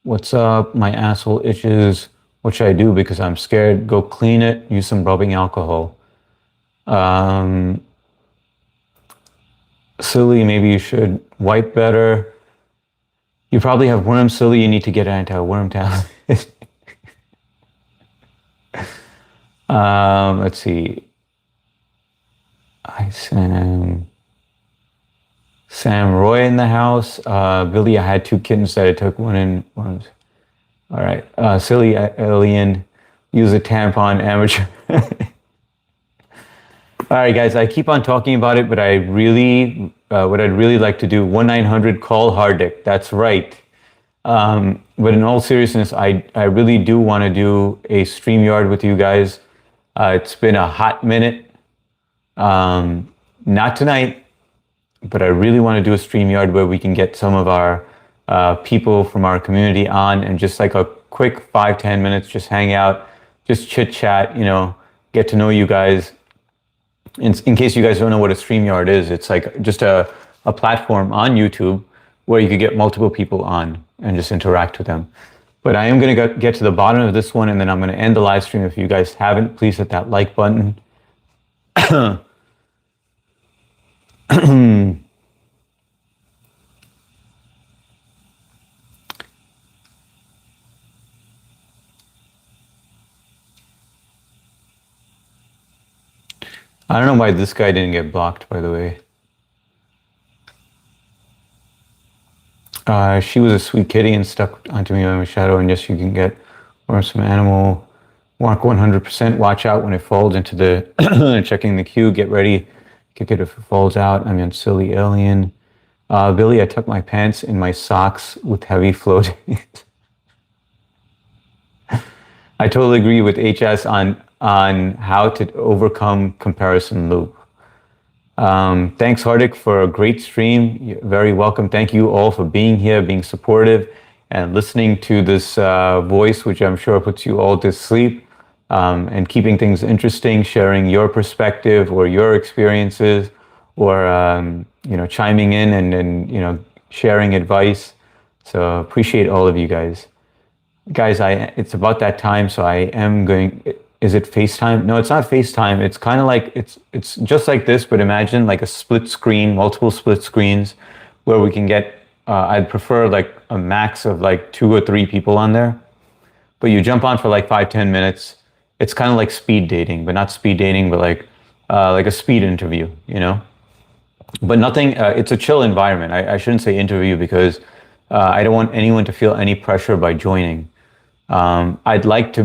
What's up? My asshole itches. What should I do? Because I'm scared. Go clean it. Use some rubbing alcohol. Silly, maybe you should wipe better. You probably have worms, silly. You need to get anti-worm tablet. Let's see. Sam Roy in the house. Billy, I had 2 kittens that I took one in. All right. Silly alien. Use a tampon, amateur. All right, guys, I keep on talking about it, but I really, what I'd really like to do, 1-900 call Hardik. That's right. But in all seriousness, I really do want to do a StreamYard with you guys. It's been a hot minute. Not tonight, but I really want to do a StreamYard where we can get some of our people from our community on and just like a quick 5-10 minutes, just hang out, just chit chat, you know, get to know you guys. In case you guys don't know what a StreamYard is, it's like just a platform on YouTube where you could get multiple people on and just interact with them. But I am going to get to the bottom of this one, and then I'm going to end the live stream. If you guys haven't, please hit that like button. I don't know why this guy didn't get blocked, by the way. She was a sweet kitty and stuck onto me on my shadow, and yes, you can get or some animal. Mark 100%, watch out when it falls into the, checking the queue, get ready, kick it if it falls out. I mean, silly alien. Billy, I tuck my pants in my socks with heavy floating. I totally agree with HS on how to overcome comparison loop. Thanks, Hardik, for a great stream. You're very welcome. Thank you all for being here, being supportive, and listening to this voice, which I'm sure puts you all to sleep, and keeping things interesting, sharing your perspective or your experiences, or you know, chiming in and you know, sharing advice. So appreciate all of you guys. Guys, it's about that time, so I am going. Is it FaceTime? No, it's not FaceTime. It's kind of like, it's just like this, but imagine like a split screen, multiple split screens, where we can get, I'd prefer like a max of like 2 or 3 people on there. But you jump on for like 5-10 minutes. It's kind of like speed dating, but not speed dating, but like a speed interview, you know? But nothing, it's a chill environment. I shouldn't say interview because I don't want anyone to feel any pressure by joining. I'd like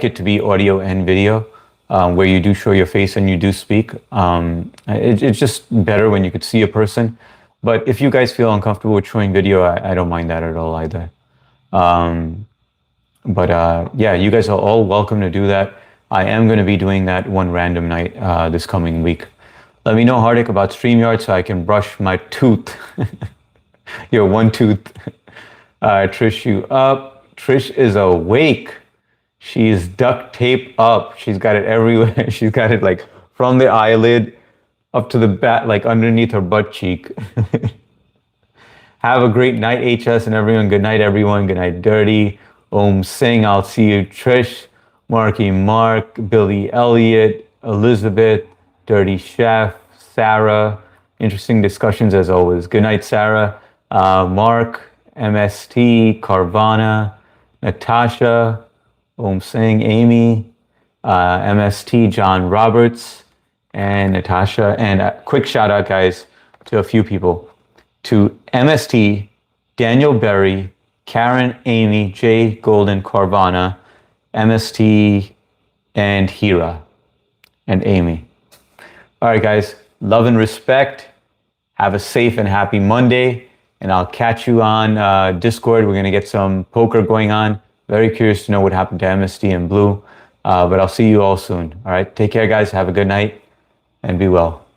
it to be audio and video, where you do show your face and you do speak. It's just better when you could see a person. But if you guys feel uncomfortable with showing video, I don't mind that at all either. Yeah, you guys are all welcome to do that. I am going to be doing that one random night this coming week. Let me know, Hardik, about StreamYard so I can brush my tooth. Your one tooth. Trish, you up. Trish is awake. She's duct taped up. She's got it everywhere. She's got it like from the eyelid up to the back, like underneath her butt cheek. Have a great night, HS and everyone. Good night, everyone. Good night, Dirty. Om Singh, I'll see you. Trish, Marky Mark, Billy Elliott, Elizabeth, Dirty Chef, Sarah. Interesting discussions as always. Good night, Sarah. Mark, MST, Carvana, Natasha, Om Singh, Amy, MST, John Roberts, and Natasha. And a quick shout out, guys, to a few people. To MST, Daniel Berry, Karen, Amy, Jay Golden, Carvana, MST, and Hira, and Amy. All right, guys, love and respect. Have a safe and happy Monday, and I'll catch you on Discord. We're going to get some poker going on. Very curious to know what happened to MST and Blue, but I'll see you all soon. All right, take care, guys. Have a good night, and be well.